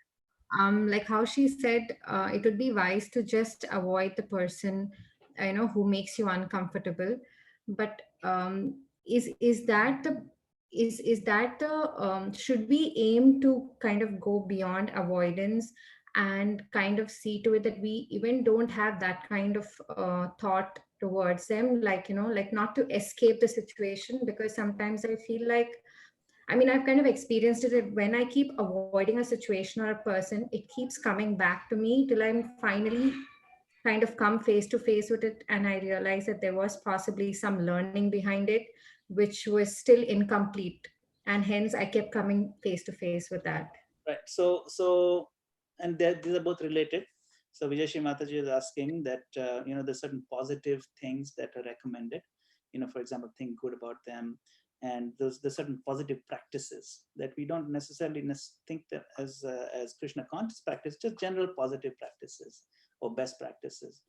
Like how she said, it would be wise to just avoid the person, who makes you uncomfortable. But is that the should we aim to kind of go beyond avoidance and kind of see to it that we even don't have that kind of thought towards them, like not to escape the situation? Because sometimes I feel like, I've kind of experienced it that when I keep avoiding a situation or a person, it keeps coming back to me till I'm finally kind of come face to face with it, and I realize that there was possibly some learning behind it, which was still incomplete. And hence I kept coming face to face with that. Right. And these are both related. So Vijayashree Mataji is asking that, there's certain positive things that are recommended. For example, think good about them. And there's certain positive practices that we don't necessarily think that as Krishna conscious practice, just general positive practices or best practices.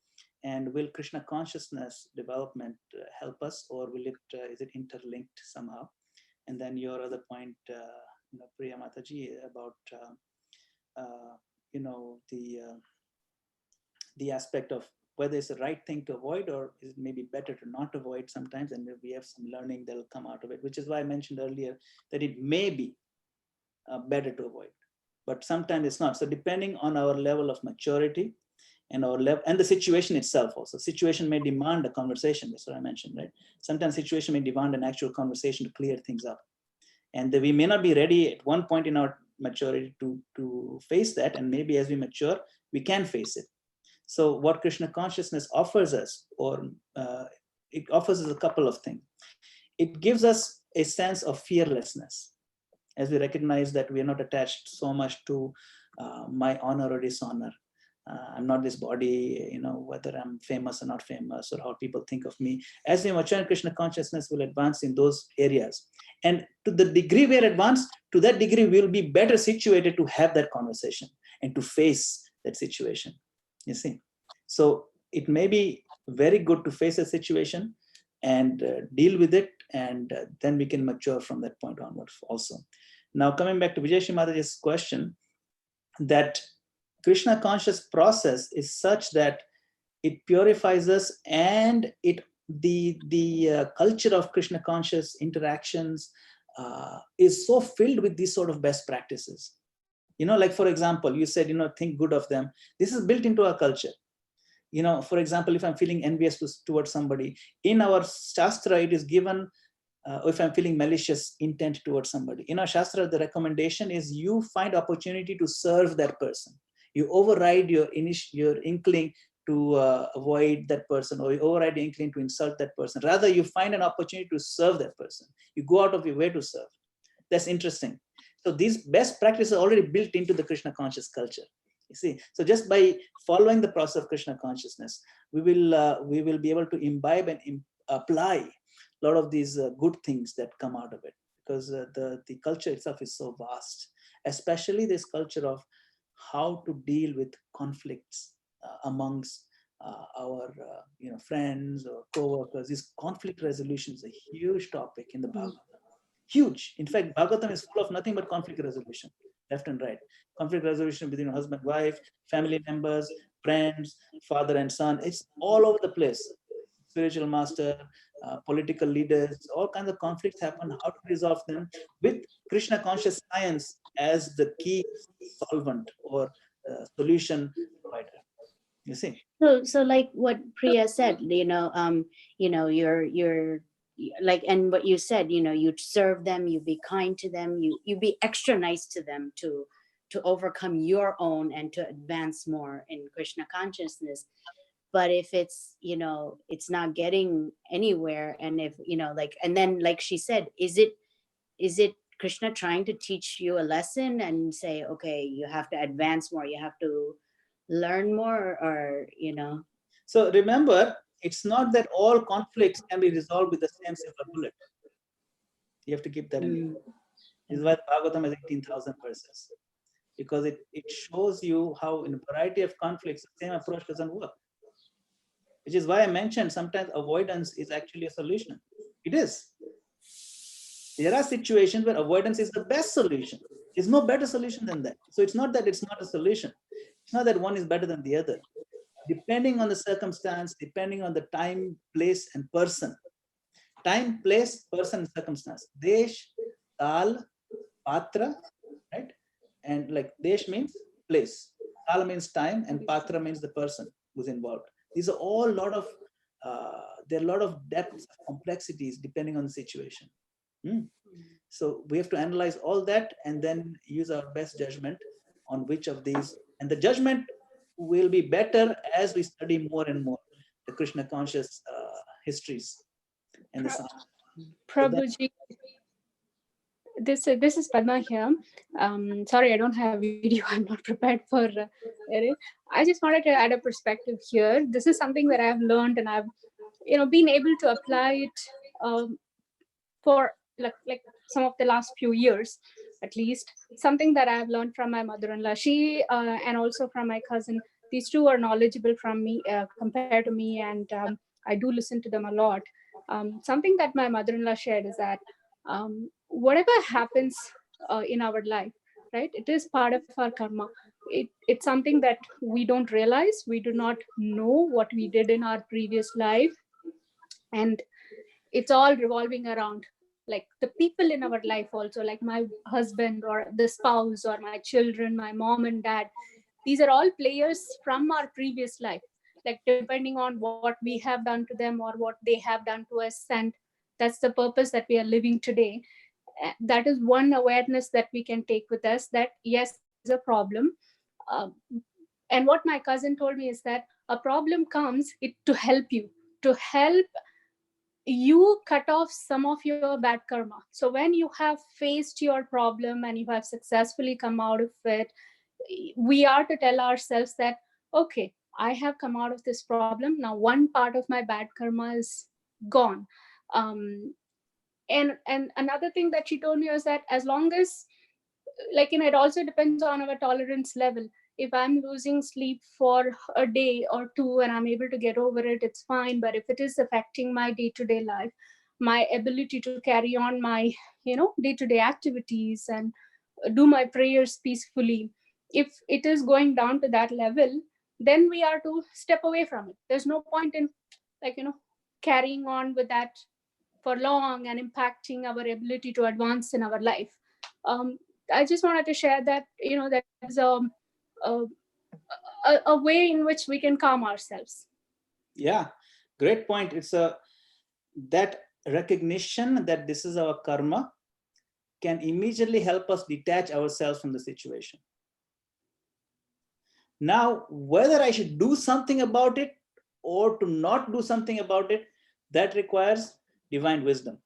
And will Krishna consciousness development help us, or will is it interlinked somehow? And then your other point, Priya Mataji, about the aspect of whether it's the right thing to avoid, or is it maybe better to not avoid sometimes, and we have some learning that will come out of it, which is why I mentioned earlier that it may be better to avoid, but sometimes it's not. So depending on our level of maturity and our level and the situation itself also. Situation may demand a conversation, that's what I mentioned, right? Sometimes situation may demand an actual conversation to clear things up. And we may not be ready at one point in our maturity to face that, and maybe as we mature, we can face it. So what Krishna consciousness offers us, or it offers us a couple of things. it gives us a sense of fearlessness, as we recognize that we are not attached so much to my honor or dishonor. I'm not this body, whether I'm famous or not famous, or how people think of me. As we mature in Krishna consciousness, will advance in those areas. And to the degree we are advanced, to that degree, we'll be better situated to have that conversation and to face that situation, you see. So it may be very good to face a situation and deal with it, and then we can mature from that point onwards also. Now, coming back to Vijayashri Mataji's question, that Krishna conscious process is such that it purifies us, and the culture of Krishna conscious interactions is so filled with these sort of best practices. Like for example, you said, think good of them. This is built into our culture. For example, if I'm feeling envious towards somebody, in our Shastra, it is given, if I'm feeling malicious intent towards somebody. In our Shastra, the recommendation is you find opportunity to serve that person. You override your inkling to avoid that person, or you override the inkling to insult that person. Rather, you find an opportunity to serve that person. You go out of your way to serve. That's interesting. So these best practices are already built into the Krishna conscious culture. You see, so just by following the process of Krishna consciousness, we will be able to imbibe and apply a lot of these good things that come out of it, because the culture itself is so vast, especially this culture of how to deal with conflicts amongst our friends or co-workers. This conflict resolution is a huge topic in the Bhagavatam. Huge. In fact, Bhagavatam is full of nothing but conflict resolution, left and right. Conflict resolution between husband, wife, family members, friends, father and son. It's all over the place. Spiritual master, political leaders, all kinds of conflicts happen. How to resolve them with Krishna conscious science as the key solvent or solution provider. You see. So like what Priya said, you're like, and what you said, you serve them, you be kind to them, you be extra nice to them to overcome your own and to advance more in Krishna consciousness. But if it's it's not getting anywhere, and if and then like she said, is it Krishna trying to teach you a lesson and say, okay, you have to advance more, you have to learn more, or So remember, it's not that all conflicts can be resolved with the same silver bullet. You have to keep that in mind. This is why Bhagavatam has 18,000 verses, because it shows you how in a variety of conflicts the same approach doesn't work. Which is why I mentioned sometimes avoidance is actually a solution. It is. There are situations where avoidance is the best solution. There's no better solution than that. So it's not that it's not a solution. It's not that one is better than the other. Depending on the circumstance, depending on the time, place, and person. Time, place, person, and circumstance. Desh, Kal, Patra, right? And like Desh means place. Kal means time, and Patra means the person who's involved. These are all there are a lot of depths of complexities depending on the situation. So we have to analyze all that and then use our best judgment on which of these. And the judgment will be better as we study more and more the Krishna conscious histories and the science. Prabhuji, this is Padma here. Sorry, I don't have video. I'm not prepared for it. I just wanted to add a perspective here. This is something that I've learned, and I've been able to apply it for like some of the last few years, at least. Something that I've learned from my mother-in-law. She and also from my cousin. These two are knowledgeable from me compared to me, and I do listen to them a lot. Something that my mother-in-law shared is that whatever happens in our life, right, it is part of our karma. It's something that we don't realize. We do not know what we did in our previous life, and it's all revolving around like the people in our life also, like my husband or the spouse or my children, my mom and dad. These are all players from our previous life, like depending on what we have done to them or what they have done to us, and that's the purpose that we are living today. That is one awareness that we can take with us, that yes, there is a problem. And what my cousin told me is that a problem comes to help you, to help you cut off some of your bad karma. So when you have faced your problem and you have successfully come out of it, we are to tell ourselves that, okay, I have come out of this problem. Now one part of my bad karma is gone. And another thing that she told me was that as long as, like, it also depends on our tolerance level. If I'm losing sleep for a day or two and I'm able to get over it, it's fine. But if it is affecting my day-to-day life, my ability to carry on my, day-to-day activities and do my prayers peacefully, if it is going down to that level, then we are to step away from it. There's no point in, carrying on with that for long and impacting our ability to advance in our life. I just wanted to share that, that is a way in which we can calm ourselves. Yeah, great point. It's that recognition that this is our karma can immediately help us detach ourselves from the situation. Now, whether I should do something about it or to not do something about it, that requires divine wisdom.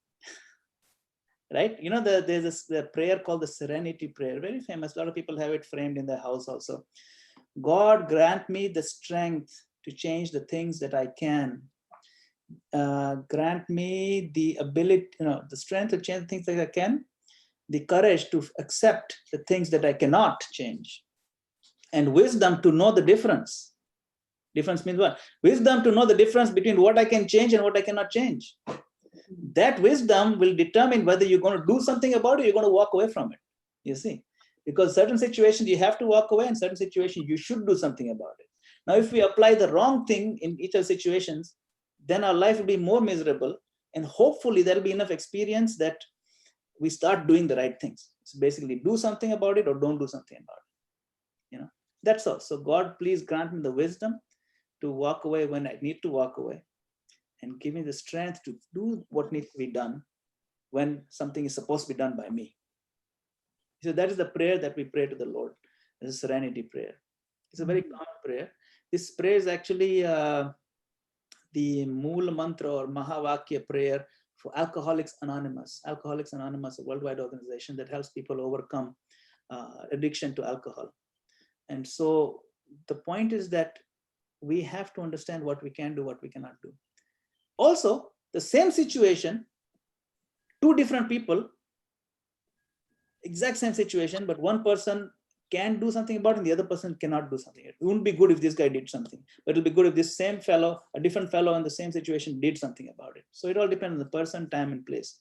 Right? There's the prayer called the serenity prayer, very famous. A lot of people have it framed in their house also. God, grant me the strength to change the things that I can. Grant me the ability, the strength to change the things that I can, the courage to accept the things that I cannot change, and wisdom to know the difference. Difference means what? Wisdom to know the difference between what I can change and what I cannot change. That wisdom will determine whether you're going to do something about it or you're going to walk away from it. You see, because certain situations you have to walk away, and certain situations you should do something about it. Now, if we apply the wrong thing in each of the situations, then our life will be more miserable, and hopefully there'll be enough experience that we start doing the right things. So basically, do something about it or don't do something about it. That's all. So God, please grant me the wisdom to walk away when I need to walk away, and give me the strength to do what needs to be done when something is supposed to be done by me. So that is the prayer that we pray to the Lord. It's a serenity prayer. It's a very common prayer. This prayer is actually the Mool Mantra or Mahavakya prayer for Alcoholics Anonymous. Alcoholics Anonymous, a worldwide organization that helps people overcome addiction to alcohol. And so the point is that we have to understand what we can do, what we cannot do. Also, the same situation, two different people, exact same situation, but one person can do something about it and the other person cannot do something. It wouldn't be good if this guy did something, but it'll be good if this same fellow, a different fellow in the same situation did something about it. So it all depends on the person, time, and place.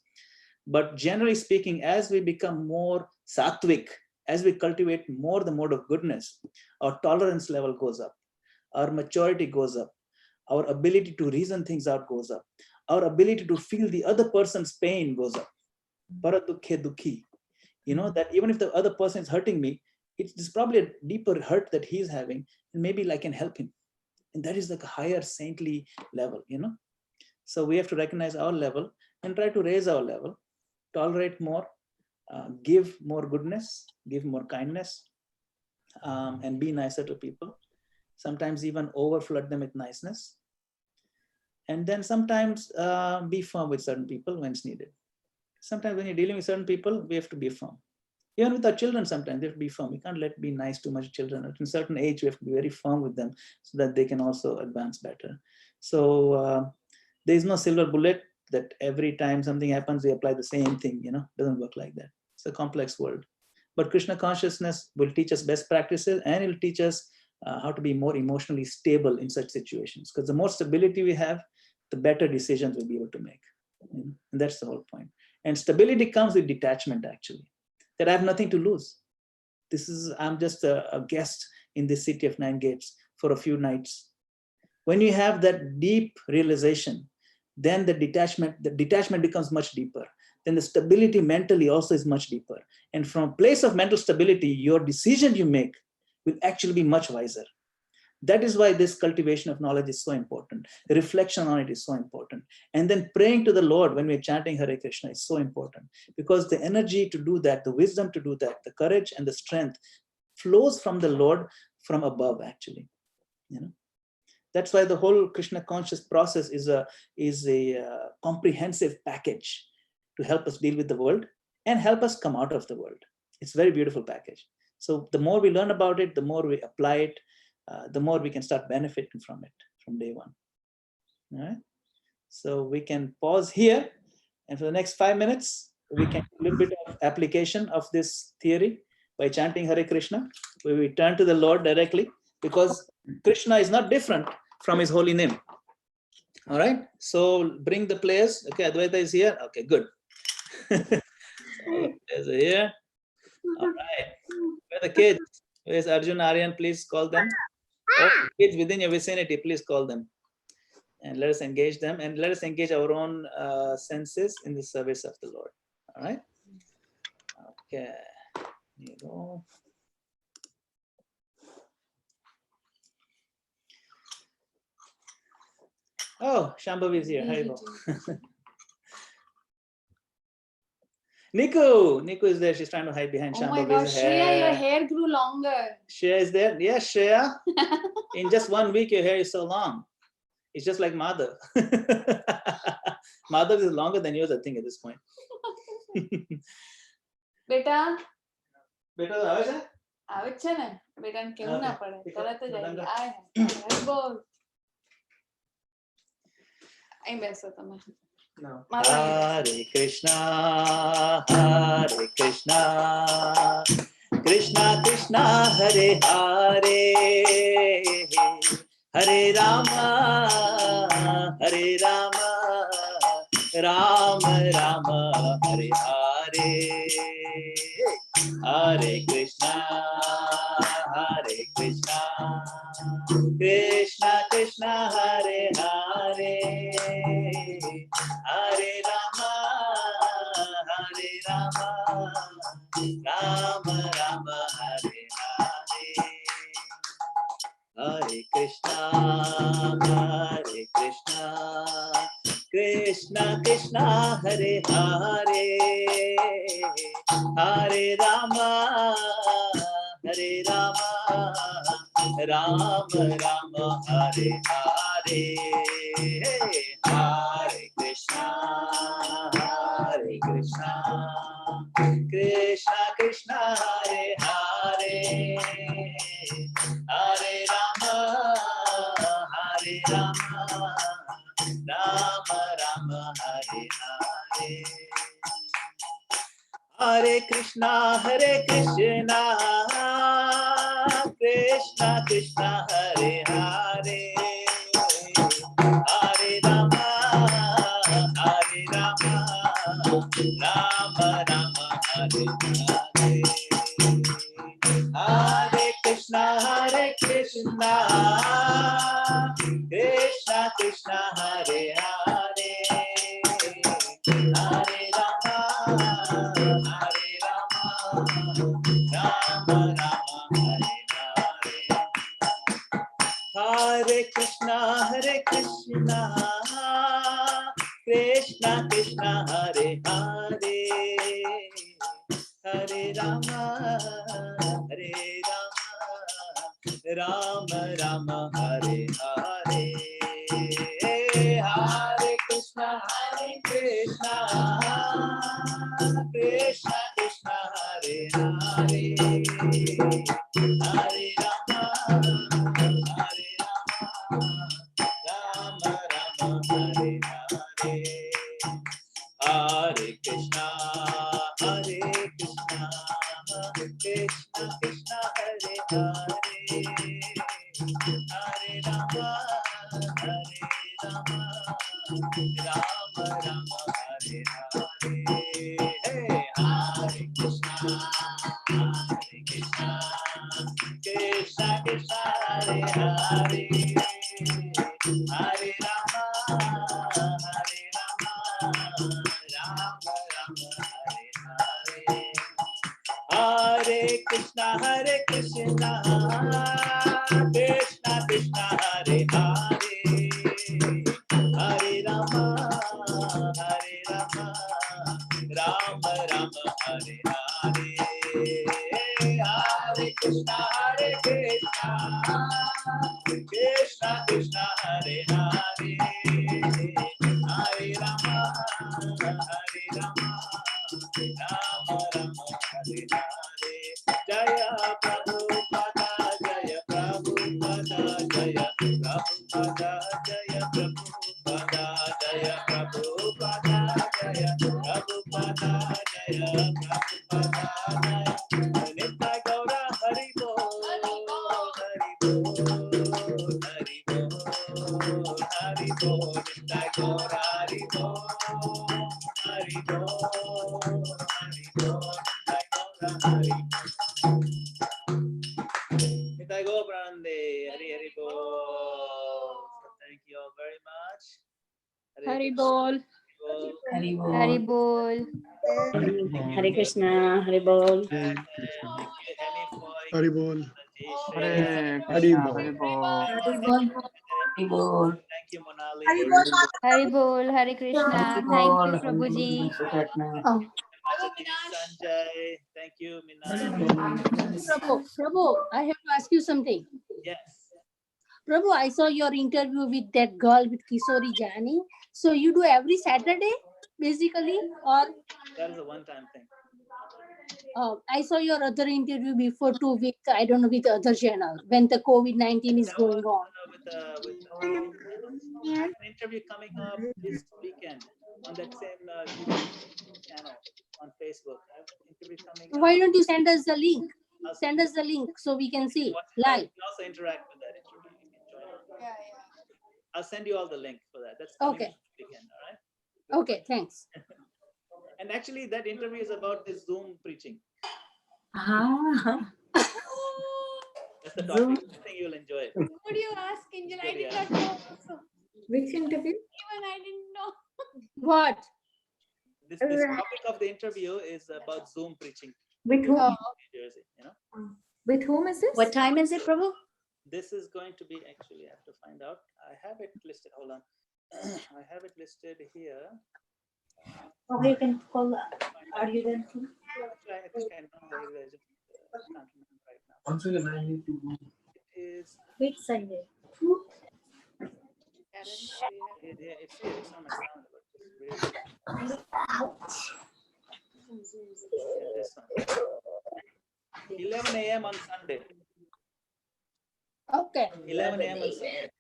But generally speaking, as we become more sattvic, as we cultivate more the mode of goodness, our tolerance level goes up, our maturity goes up, our ability to reason things out goes up, our ability to feel the other person's pain goes up. Paradukhe dukhi. That even if the other person is hurting me, it's probably a deeper hurt that he's having, and maybe I can help him. And that is like a higher saintly level, So we have to recognize our level and try to raise our level, tolerate more, give more goodness, give more kindness, and be nicer to people. Sometimes even overflood them with niceness. And then sometimes be firm with certain people when it's needed. Sometimes when you're dealing with certain people, we have to be firm. Even with our children, sometimes they have to be firm. We can't be nice too much to children. At a certain age, we have to be very firm with them so that they can also advance better. So there is no silver bullet that every time something happens, we apply the same thing. It doesn't work like that. It's a complex world. But Krishna consciousness will teach us best practices, and it will teach us how to be more emotionally stable in such situations. Because the more stability we have, the better decisions we'll be able to make. And that's the whole point. And stability comes with detachment, actually. That I have nothing to lose. I'm just a guest in this city of 9 gates for a few nights. When you have that deep realization, then the detachment becomes much deeper. Then the stability mentally also is much deeper. And from a place of mental stability, your decision you make will actually be much wiser. That is why this cultivation of knowledge is so important. The reflection on it is so important. And then praying to the Lord when we're chanting Hare Krishna is so important, because the energy to do that, the wisdom to do that, the courage and the strength flows from the Lord from above, actually. That's why the whole Krishna conscious process is a comprehensive package to help us deal with the world and help us come out of the world. It's a very beautiful package. So the more we learn about it, the more we apply it, the more we can start benefiting from it from day one. All right. So we can pause here, and for the next 5 minutes, we can do a little bit of application of this theory by chanting Hare Krishna, where we turn to the Lord directly, because Krishna is not different from his holy name. All right. So bring the players. Okay, Advaita is here. Okay, good. All the players are here. All right. Where are the kids? Where's Arjun, Aryan? Please call them. All the kids within your vicinity, please call them. And let us engage them, and let us engage our own senses in the service of the Lord. All right. Okay. Here you go. Oh, Shambhavi is here. Hi, Niku is there. She's trying to hide behind Oh my Shambhavi's gosh, Shreya, hair. your hair grew longer. Shreya is there. Yes, Shreya. In just 1 week, your hair is so long. It's just like Madhav. Madhav is longer than yours, I think, at this point. Beta, Beta, આવે છે? આવે છે ને? બેટાને કેવું ના પડે. તરત જ આવી જાય. આય, બોલ. અહીં બેસો તમે. No. મારો અહીં બેસો. Hare Krishna, Hare Krishna, Krishna Krishna, Hare Hare, Hare Rama, Hare Rama, Rama Rama, Hare Hare, Hare Krishna, Hare Krishna, Krishna Krishna, Hare Hare, Hare Rama, Hare Rama, Rama Rama, Hare Hare, Hare Krishna, Hare Krishna, Krishna Krishna, Hare Hare, Hare Rama, Hare Rama, Rama Rama, Hare Hare, Hare Krishna, Hare Krishna, Krishna Krishna, Hare Hare, Hare Rama, Hare Rama, Rama Rama, Hare Hare. Hare Krishna, Krishna Krishna, Hare Hare, Hare Rama, Hare Rama, Rama Rama, Hare Hare. Hare Krishna, Krishna Krishna, Hare Hare, Hare Rama, Hare Rama, Rama Rama, Hare Hare. Hare Krishna, Krishna Krishna, Hare Hare, Hare Rama, Hare Rama, Rama Rama, Hare Hare. Hare Krishna, Krishna Krishna, Hare Hare, Hare Rama, Hare Rama, Rama Rama, Hare Hare. Hare Krishna, Krishna Krishna, Hare Hare, Hare Rama, Hare Rama, Rama Rama, Hare Hare. Hey, Hare Krishna, Krishna Krishna, Hare Hare, Hare Rama, Hare Rama, Rama Rama, Hare Hare. Hare Krishna, Krishna Krishna, Hare Hare, Hare Rama, Hare Rama, Rama Rama, Hare Hare. Hare Krishna, Krishna Krishna, Thank you all very much. Hari Bol. Hari Bol. Hare Krishna, Hare Bol. Hari Bol. Hare Hari Krishna, Bol. Hare Bol. Thank you, Monali. Hari Bol, Hare Krishna. Thank you, Prabhuji. Oh. Sanjay. Thank you, Minali. Prabhu, I have to ask you something. Yes. Prabhu, I saw your interview with that girl with Kisori Jani. So you do every Saturday, basically, or That is a one-time thing. I saw your other interview before 2 weeks. I don't know, with the other channel when the COVID-19 is going on. An interview coming up this weekend on that same channel on Facebook. I have an interview coming Why up. don't you send us the link? Send us the link so we can see live. You can also interact with that interview. You can join on. I'll send you all the link for that. That's coming Okay. up this weekend. All right. Okay, thanks. And actually, that interview is about this Zoom preaching. That's the topic. I think you'll enjoy it. Could you ask Angel? I did not know. Which interview? Even I didn't know. What? This topic of the interview is about Zoom preaching. With whom? New Jersey, you know. With whom is this? What time is it, Prabhu? This is going to be, actually, I have to find out. I have it listed. Hold on. I have it listed here. Okay, you can call. Are you then? I think I know where it is. I can't remember right now. It is. Which Sunday? It's here. It's on my calendar. This one. 11 a.m. on Sunday. Okay. 11 a.m. on Sunday.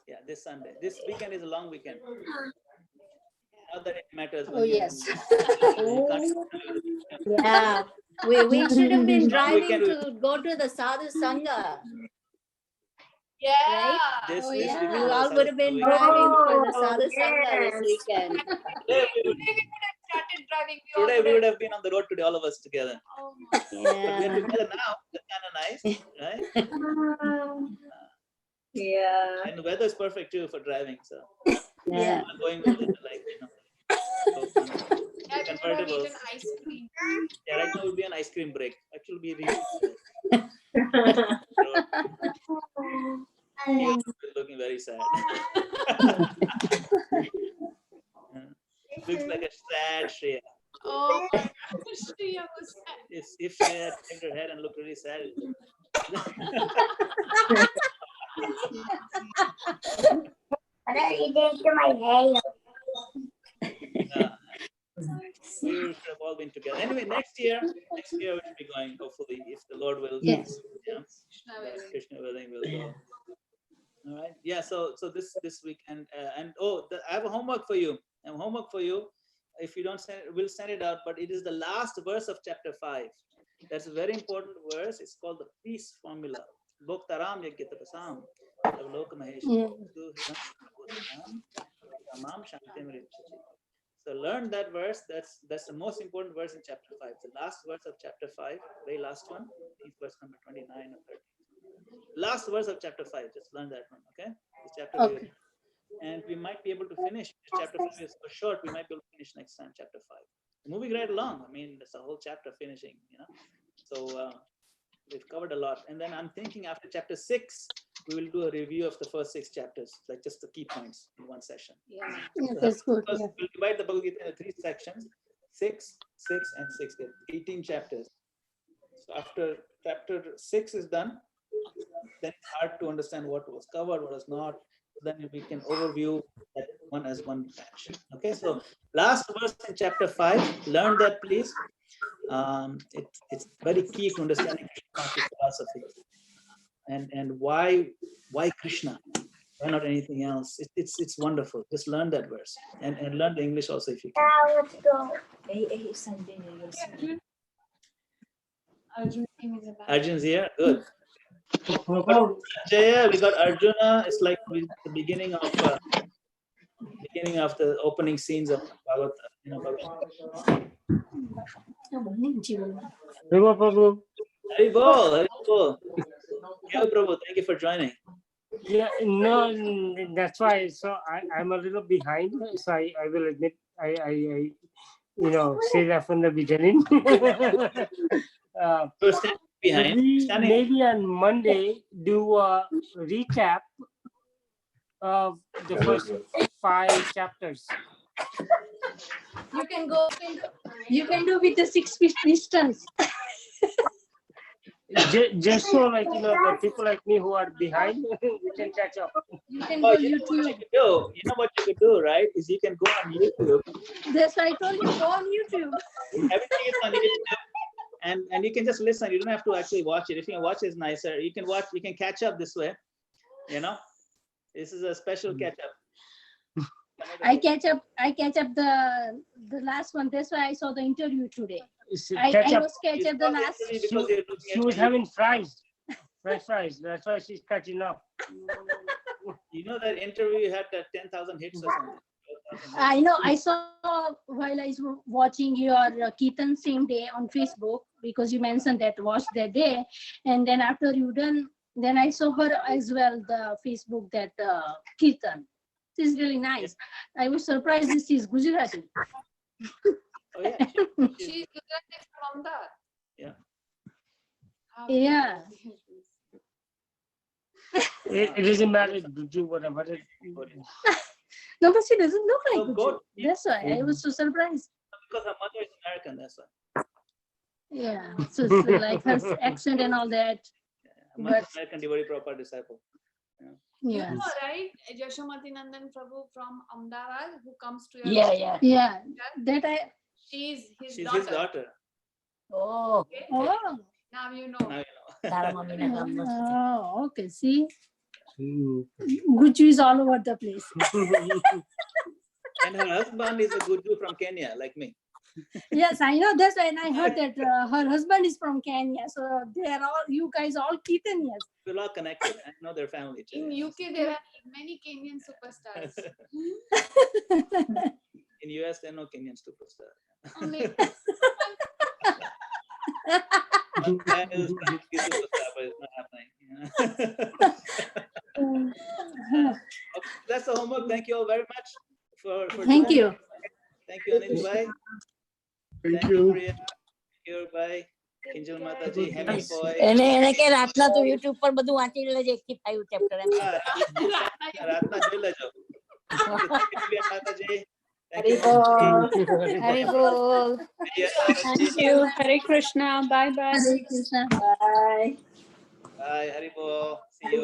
Yeah, this Sunday. This weekend is a long weekend. Not that it matters. Oh, yes. Yeah, we should have been driving Weekend to go to the Sadhu Sangha. Yeah. Right? This Oh, weekend yeah. is You a all would have been weekend. driving for the Sadhu Sangha this weekend. Today we would have started driving. Today we would have been on the road today, all of us together. Oh my. But we're Yeah. together now. That's kind of nice, right? Yeah. And the weather is perfect too for driving. So Yeah. I'm going with it, like, you know. So, Yeah, we would have convertibles. eaten ice cream. Yeah, right now will be an ice cream break. Actually, be really looking very sad. Looks like a sad Shreya. Oh my gosh, Shreya was sad. If Shreya had turned her head and looked really sad, it would- we should have all been together. Anyway, next year we should be going, hopefully, if the Lord will. Yes. Yeah. Krishna willing, will go. All right. Yeah. So this week and I have a homework for you. I have homework for you. If you don't send it, we'll send it out. But it is the last verse of chapter 5. That's a very important verse. It's called the peace formula. Bhoktaram Yagyatapasam. So learn that verse. That's the most important verse in chapter 5. The last verse of chapter 5, very last one. I think verse number 29 or 30. Last verse of chapter 5. Just learn that one, okay? This chapter. Okay. And we might be able to finish. Chapter 5 is so short. We might be able to finish next time. Chapter 5. Moving right along. I mean, it's a whole chapter finishing. You know. So we've covered a lot. And then I'm thinking after chapter 6, we will do a review of the first 6 chapters, like just the key points in one session. Yeah, that's good. Because Yeah. we'll divide the Bhagavad Gita into 3 sections, 6, 6, and 6. There are 18 chapters. So after chapter 6 is done, then it's hard to understand what was covered, what was not. Then we can overview that one as one batch. Okay, so last verse in chapter 5, learn that, please. It's very key to understanding Krishna philosophy. And and why Krishna? Why not anything else? It's wonderful. Just learn that verse and learn the English also if you can. Let's go. Arjun's here. Good. Jaya, we got Arjuna. It's like the beginning of the opening scenes of Bhagavad. Prabhu. Haribol. Yeah, Prabhu. Thank you for joining. Yeah, no, that's why. So I'm a little behind. So I will admit, I say that from the beginning. Behind. Maybe on Monday do a recap of the first 5 chapters. You can go. You can do with the 6 feet distance. Just so the people like me who are behind, we can catch up. You can go YouTube. You know what you could do, right? Is you can go on YouTube. That's why I told you, go on YouTube. Everything is on YouTube, and you can just listen. You don't have to actually watch it. If you can watch, it's nicer. You can watch. You can catch up this way. This is a special catch up. I catch up the last one. That's why I saw the interview today. I was catch up the last. She was having fries. French fries. That's why she's catching up. You know that interview had 10,000 hits or something. I know. I saw while I was watching your Kirtan same day on Facebook, because you mentioned that watch that day, and then after you done, then I saw her as well, the Facebook that Kirtan. This is really nice. I was surprised this is Gujarati. Oh yeah. She's Gujarati from that. Yeah. Yeah. It doesn't matter to do whatever. No, but she doesn't look like So Gujarati. That's why I was so surprised. Because her mother is American, that's why. Yeah. So it's like her accent and all that. But American devotee proper disciple. yeah. You know, right? Yashomati Nandan Prabhu from Ahmedabad who comes to your Yeah. That She's his She's daughter. his daughter. Oh. Okay? Oh. Now you know. Oh, okay. See, Guju is all over the place. And her husband is a Guru from Kenya, like me. Yes, I know. That's why, and I heard that her husband is from Kenya. So they are all, you guys all Kirtanians. We're all connected. I know their family too. In UK, there are many Kenyan superstars. In US, there are no Kenyan superstar. Only That is the superstar, but it's not happening. Okay, that's the homework. Thank you all very much for Thank joining. you. Thank you, Anil bhai. Thank you. Priya. Thank you, bye. Kinjal Mataji, Hemi boy. એને કે રાતના તો YouTube પર બધું વાંચી લેજે 85 chapter એમ રાતના જોઈ લેજો. Mataji. Hari Bol. Thank you. Hare Krishna. Bye bye. Hare Krishna. Bye. Bye. Haribol. See you.